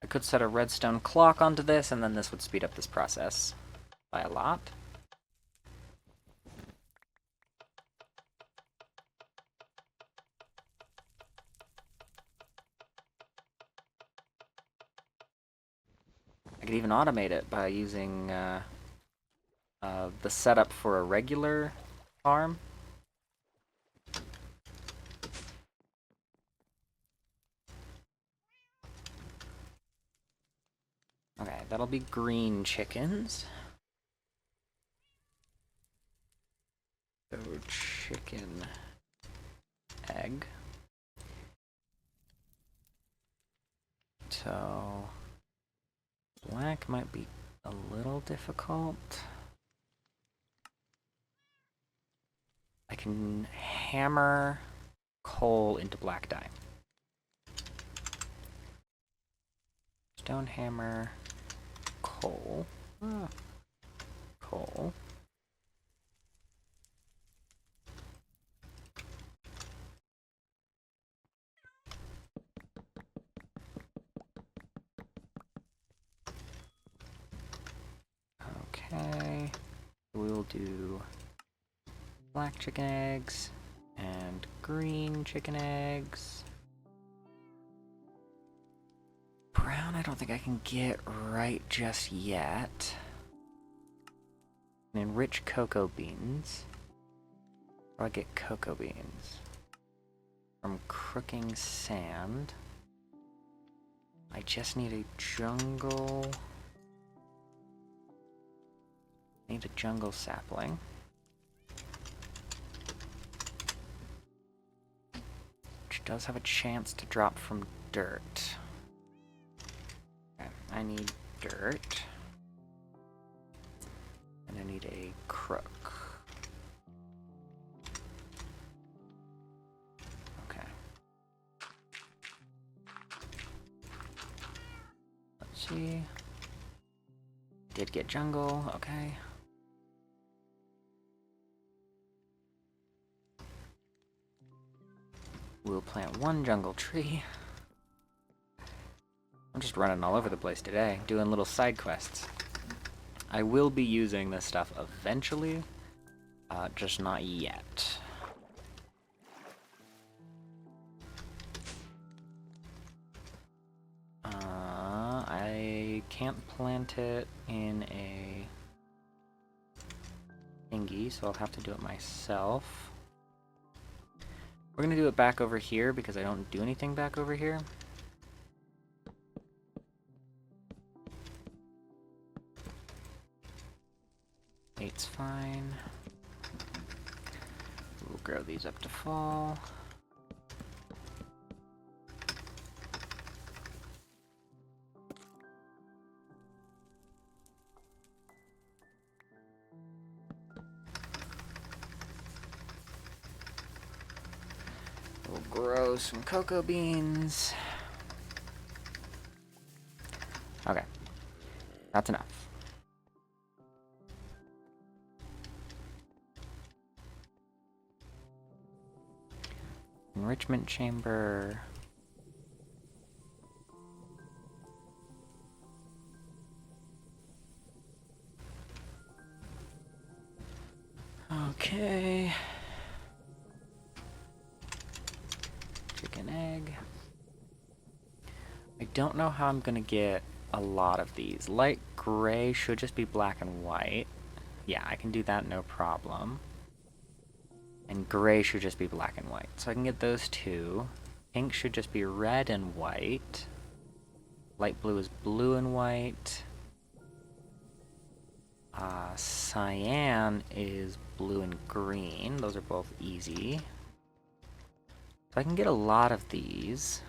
I could set a redstone clock onto this, and then this would speed up this process by a lot. I could even automate it by using the setup for a regular farm. Okay, that'll be green chickens. So chicken egg. So black might be a little difficult. I can hammer coal into black dye. Stone hammer, coal, coal. Okay, we will do black chicken eggs and green chicken eggs. Brown I don't think I can get right just yet. And enrich cocoa beans. Where do I get cocoa beans? From crooking sand. I just need a jungle. I need a jungle sapling. Which does have a chance to drop from dirt. Okay, I need dirt. And I need a crook. Okay. Let's see. Did get jungle, okay. We'll plant one jungle tree. I'm just running all over the place today, doing little side quests. I will be using this stuff eventually, just not yet. I can't plant it in a thingy, so I'll have to do it myself. We're gonna do it back over here because I don't do anything back over here. Eight's fine. We'll grow these up to fall. We'll grow some cocoa beans. Okay, that's enough. Enrichment chamber. Okay. Chicken egg. I don't know how I'm gonna get a lot of these. Light gray should just be black and white. Yeah, I can do that, no problem. And gray should just be black and white. So I can get those two. Pink should just be red and white. Light blue is blue and white. Cyan is blue and green. Those are both easy. So I can get a lot of these.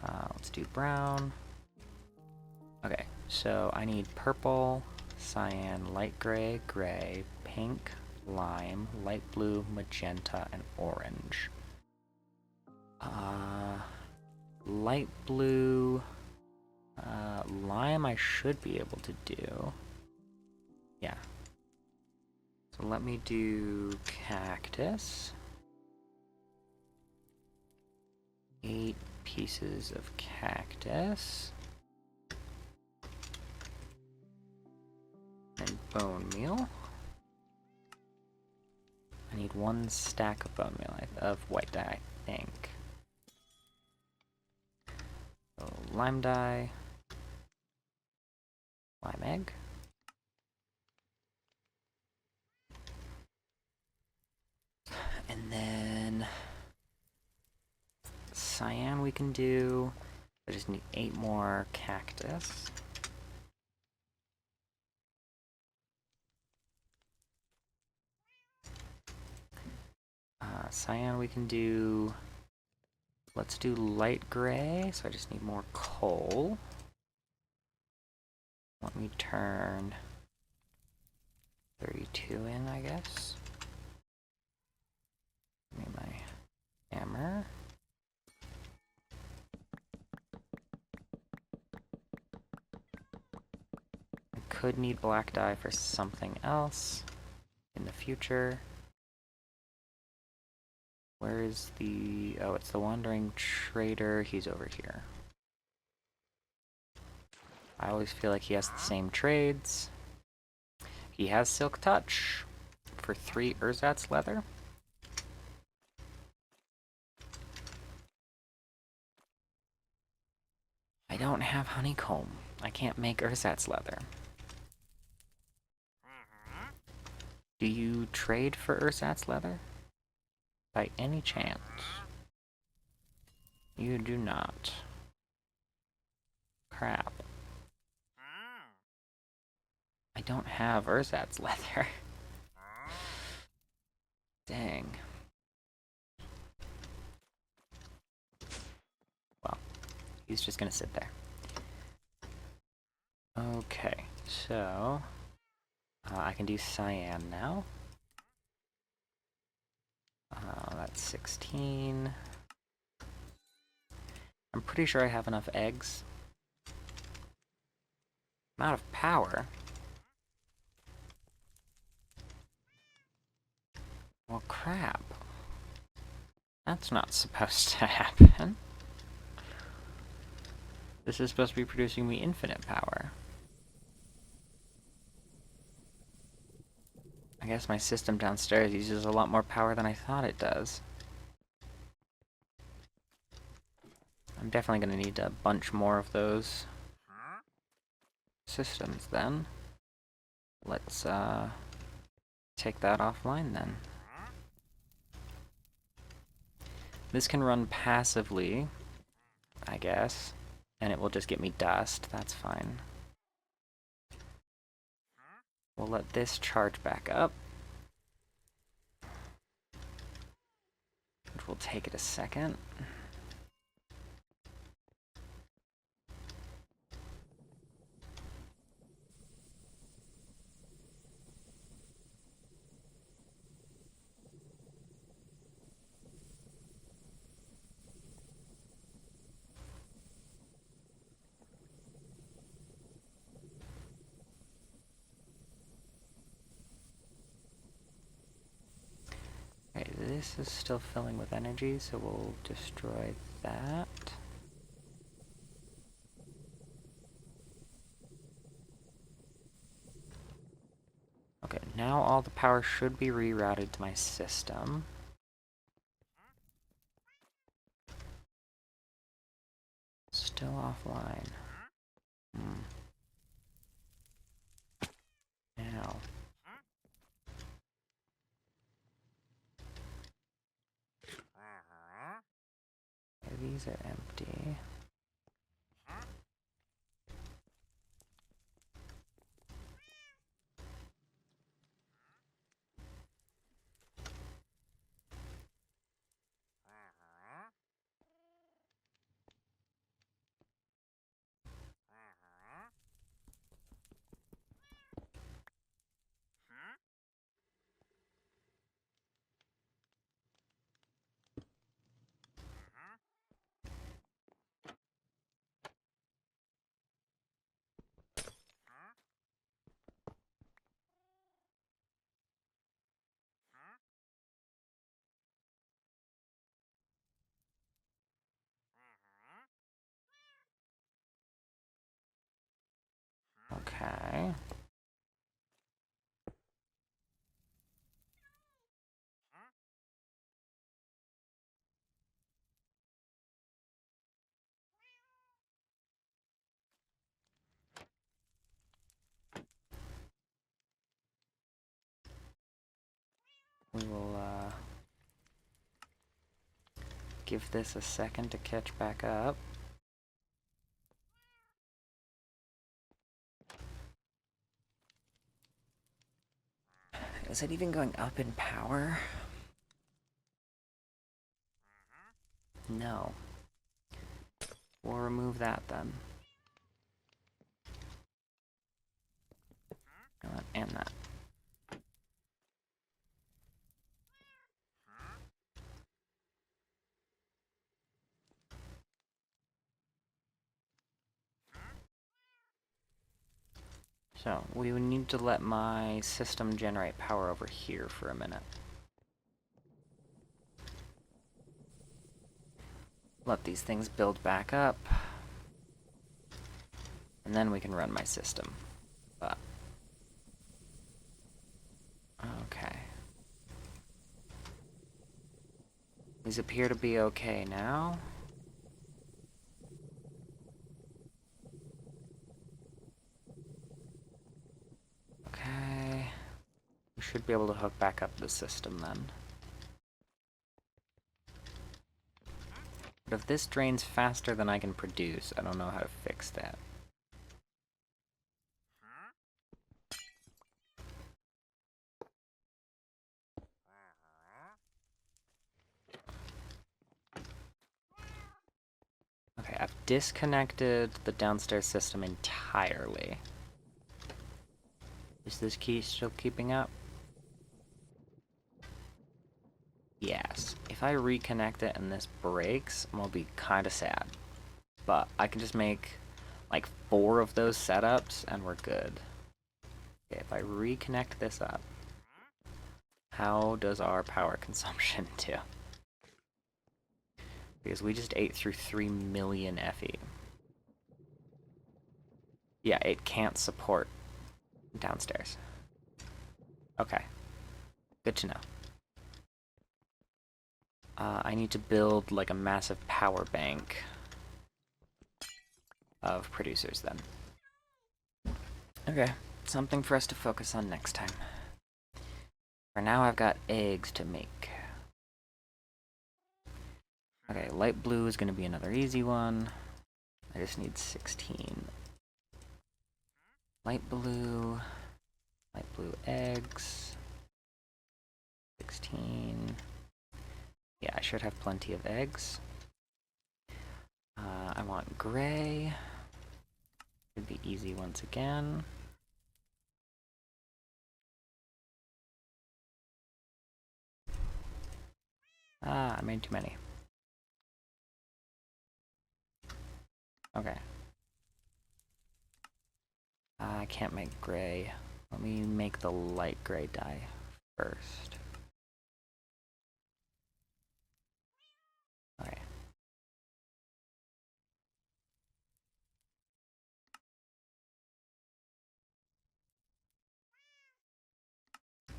Let's do brown. Okay, so I need purple, cyan, light gray, gray, pink, lime, light blue, magenta, and orange. Light blue, lime I should be able to do. Yeah. So let me do cactus. 8 pieces of cactus. And bone meal. I need 1 stack of bone meal, of white dye, I think. So lime dye. Lime egg. And then cyan we can do. I just need 8 more cactus. Cyan we can do. Let's do light gray, so I just need more coal. Let me turn 32 in, I guess. Give me my hammer. I could need black dye for something else in the future. Where is the... oh, it's the Wandering Trader. He's over here. I always feel like he has the same trades. He has Silk Touch for 3 ersatz leather. I don't have honeycomb. I can't make ersatz leather. Do you trade for ersatz leather? By any chance? You do not. Crap. I don't have ersatz leather. Dang. Well, he's just gonna sit there. Okay, so I can do cyan now. That's 16. I'm pretty sure I have enough eggs. I'm out of power. Well, crap. That's not supposed to happen. This is supposed to be producing me infinite power. I guess my system downstairs uses a lot more power than I thought it does. I'm definitely going to need a bunch more of those systems then. Let's take that offline then. This can run passively, I guess, and it will just get me dust. That's fine. We'll let this charge back up, which will take it a second. Okay, this is still filling with energy, so we'll destroy that. Okay, now all the power should be rerouted to my system. Still offline. Now. Okay, these are empty. Okay. We will, give this a second to catch back up. Is it even going up in power? No. We'll remove that then. And that. So, we would need to let my system generate power over here for a minute. Let these things build back up. And then we can run my system. But... okay. These appear to be okay now. Okay. We should be able to hook back up the system then. But if this drains faster than I can produce, I don't know how to fix that. Okay, I've disconnected the downstairs system entirely. Is this key still keeping up? Yes. If I reconnect it and this breaks, I'm gonna be kinda sad. But I can just make like 4 of those setups and we're good. Okay, if I reconnect this up, How does our power consumption do? Because we just ate through 3 million FE. Yeah, it can't support downstairs. Okay. Good to know. I need to build like a massive power bank of producers then. Okay, something for us to focus on next time. For now, I've got eggs to make. Okay, light blue is going to be another easy one. I just need 16. Light blue eggs. 16. Yeah, I should have plenty of eggs. I want gray. Should be easy once again. I made too many. Okay. I can't make gray. Let me make the light gray dye first. Okay.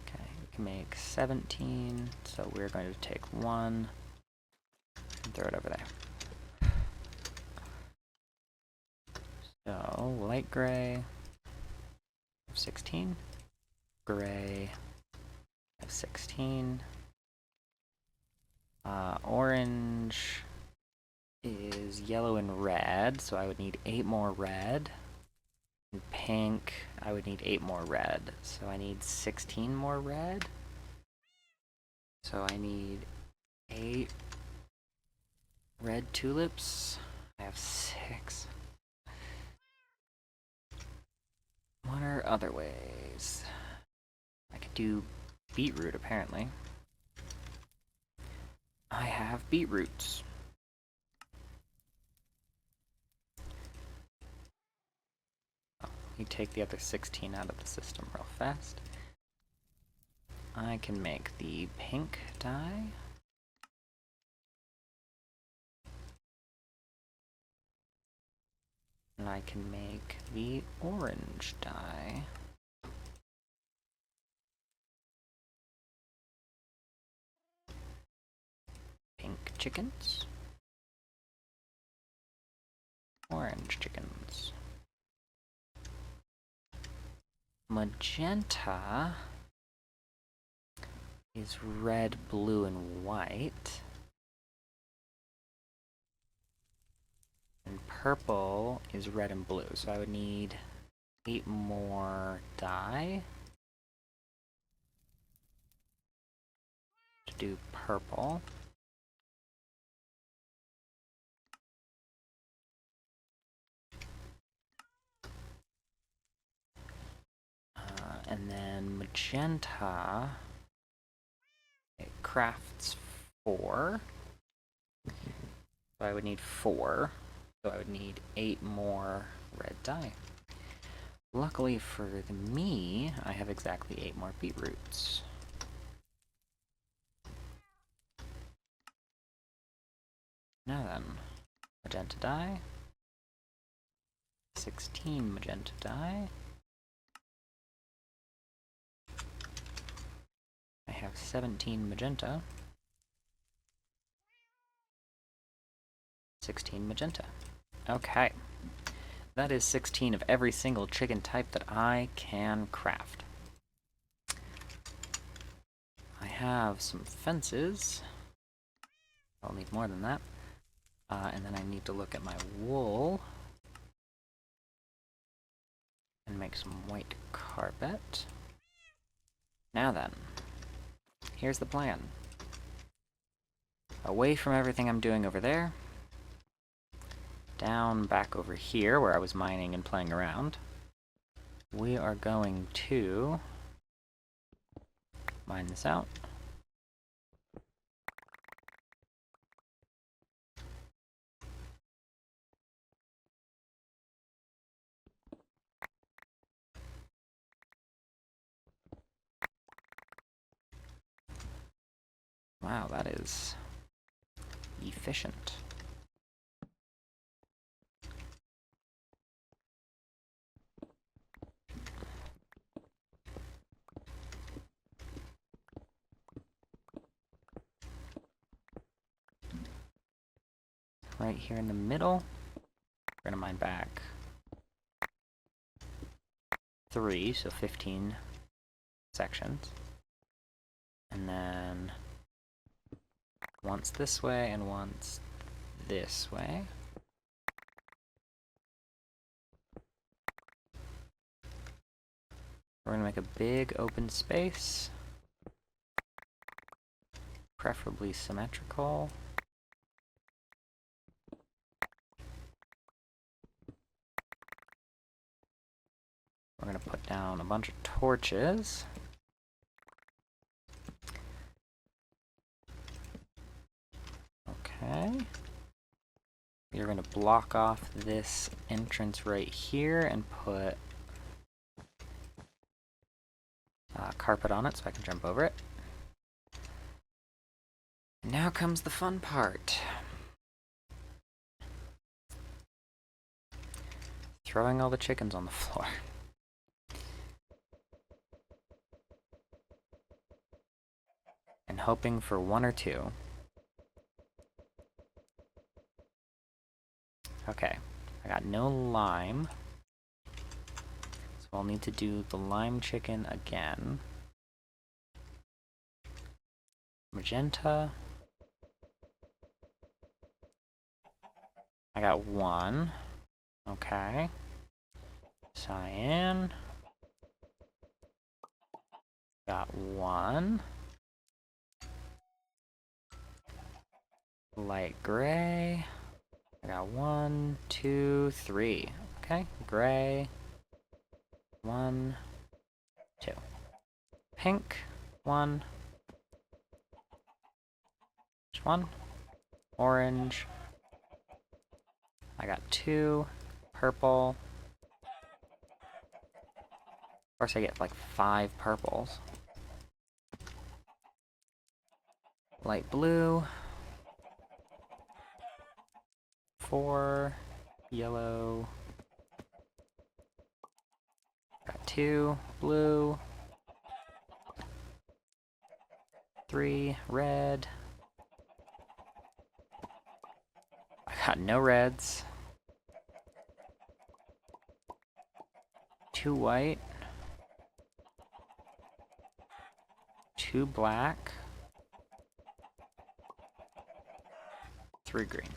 Okay, we can make 17, so we're going to take 1 and throw it over there. So, light gray, 16, gray, 16, orange is yellow and red, so I would need 8 more red. And pink, I would need 8 more red, so I need 16 more red. So I need 8 red tulips. I have 6. What are other ways? I could do beetroot, apparently. I have beetroots. Oh, you take the other 16 out of the system real fast. I can make the pink dye. And I can make the orange dye. Pink chickens. Orange chickens. Magenta is red, blue, and white. And purple is red and blue, so I would need 8 more dye to do purple. And then magenta, it crafts 4. So I would need 4. So I would need 8 more red dye. Luckily for me, I have exactly 8 more beetroots. Now then, magenta dye. 16 magenta dye. I have 17 magenta. 16 magenta. Okay. That is 16 of every single chicken type that I can craft. I have some fences. I'll need more than that. And then I need to look at my wool and make some white carpet. Now then, here's the plan. Away from everything I'm doing over there, down back over here where I was mining and playing around, we are going to mine this out. Wow, that is efficient. Right here in the middle, we're gonna mine back 3, so 15 sections. And then once this way and once this way. We're gonna make a big open space, preferably symmetrical. We're gonna put down a bunch of torches. Okay. We're gonna block off this entrance right here and put carpet on it so I can jump over it. And now comes the fun part. Throwing all the chickens on the floor. And hoping for 1 or 2. Okay, I got no lime. So I'll need to do the lime chicken again. Magenta. I got 1. Okay. Cyan. Got 1. Light gray. I got 1, 2, 3. Okay, gray. 1, 2. Pink. 1. Just 1. Orange. I got 2. Purple. Of course I get like 5 purples. Light blue. 4. Yellow. Got 2. Blue. 3. Red. I got no reds. 2 white. 2 black. 3 green.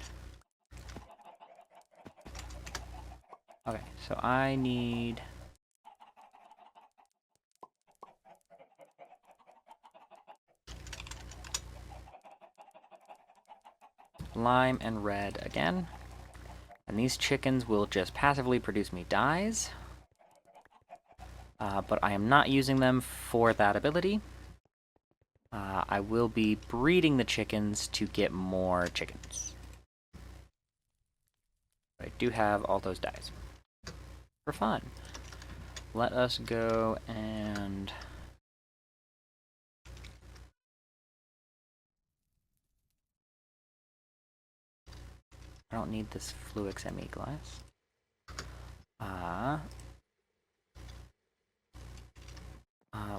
Okay, so I need lime and red again. And these chickens will just passively produce me dyes. But I am not using them for that ability. I will be breeding the chickens to get more chickens. But I do have all those dyes. For fun. Let us go and... I don't need this Fluix ME glass.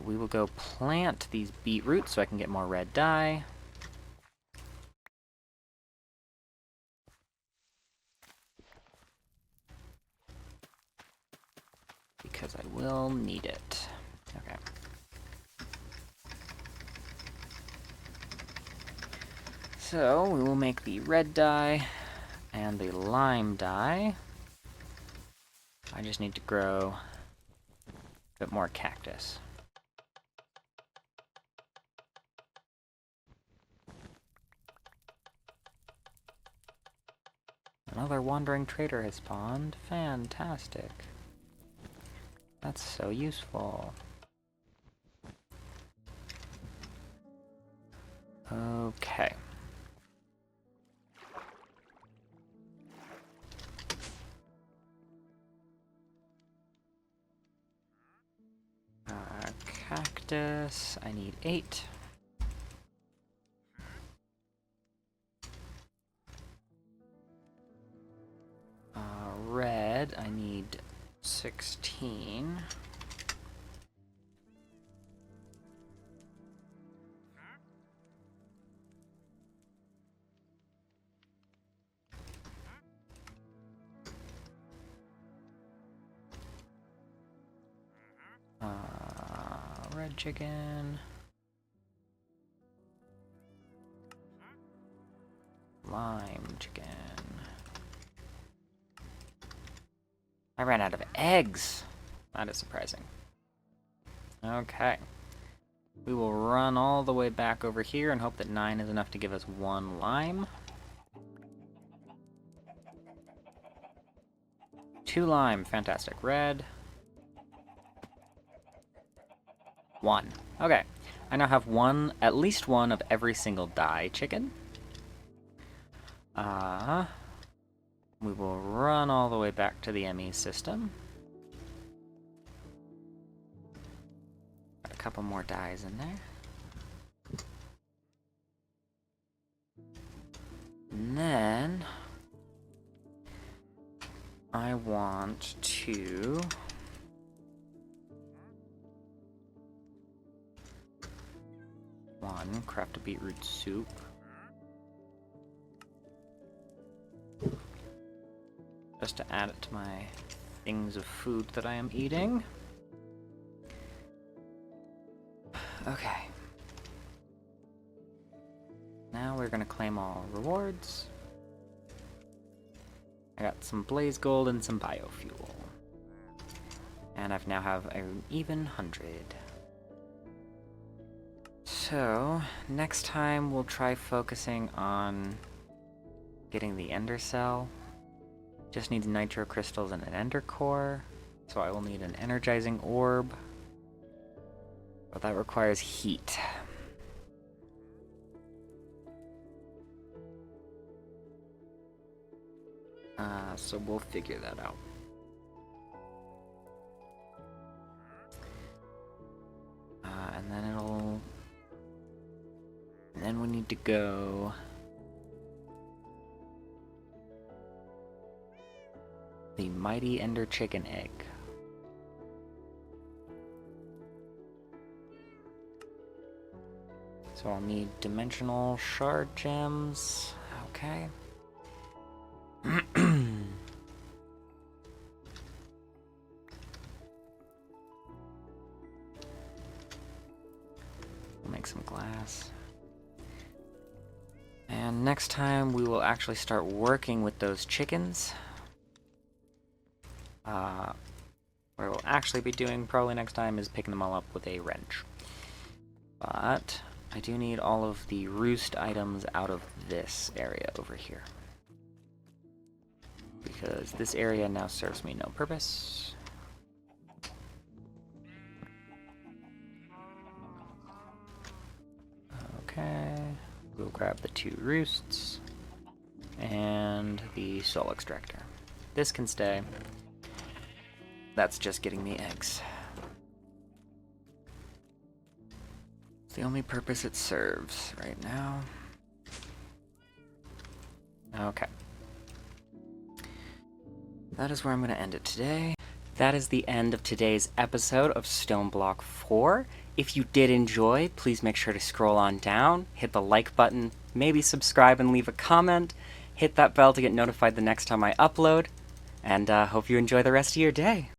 We will go plant these beetroots so I can get more red dye. Because I will need it. Okay. So, we will make the red dye and the lime dye. I just need to grow a bit more cactus. Another wandering trader has spawned. Fantastic. That's so useful. Okay. Cactus, I need 8. 16. Red chicken. Lime chicken. I ran out of eggs. That is surprising. Okay. We will run all the way back over here and hope that 9 is enough to give us 1 lime. 2 lime, fantastic. Red. 1. Okay. I now have at least one of every single dye chicken. We will run all the way back to the ME system. Got a couple more dyes in there. And then I want to craft a beetroot soup. Just to add it to my things of food that I am eating. Okay. Now we're gonna claim all rewards. I got some blaze gold and some biofuel. And I've now have an even 100. So, next time we'll try focusing on getting the ender cell. Just needs nitro crystals and an ender core, so I will need an energizing orb. But that requires heat. So we'll figure that out. And then we need to go the mighty ender chicken egg. So I'll need dimensional shard gems. Okay. We'll make some glass. And next time we will actually start working with those chickens. What we'll actually be doing probably next time is picking them all up with a wrench. But I do need all of the roost items out of this area over here. Because this area now serves me no purpose. Okay, we'll grab the 2 roosts and the soul extractor. This can stay. That's just getting the eggs. It's the only purpose it serves right now. Okay. That is where I'm going to end it today. That is the end of today's episode of Stoneblock 4. If you did enjoy, please make sure to scroll on down, hit the like button, maybe subscribe and leave a comment, hit that bell to get notified the next time I upload, and hope you enjoy the rest of your day.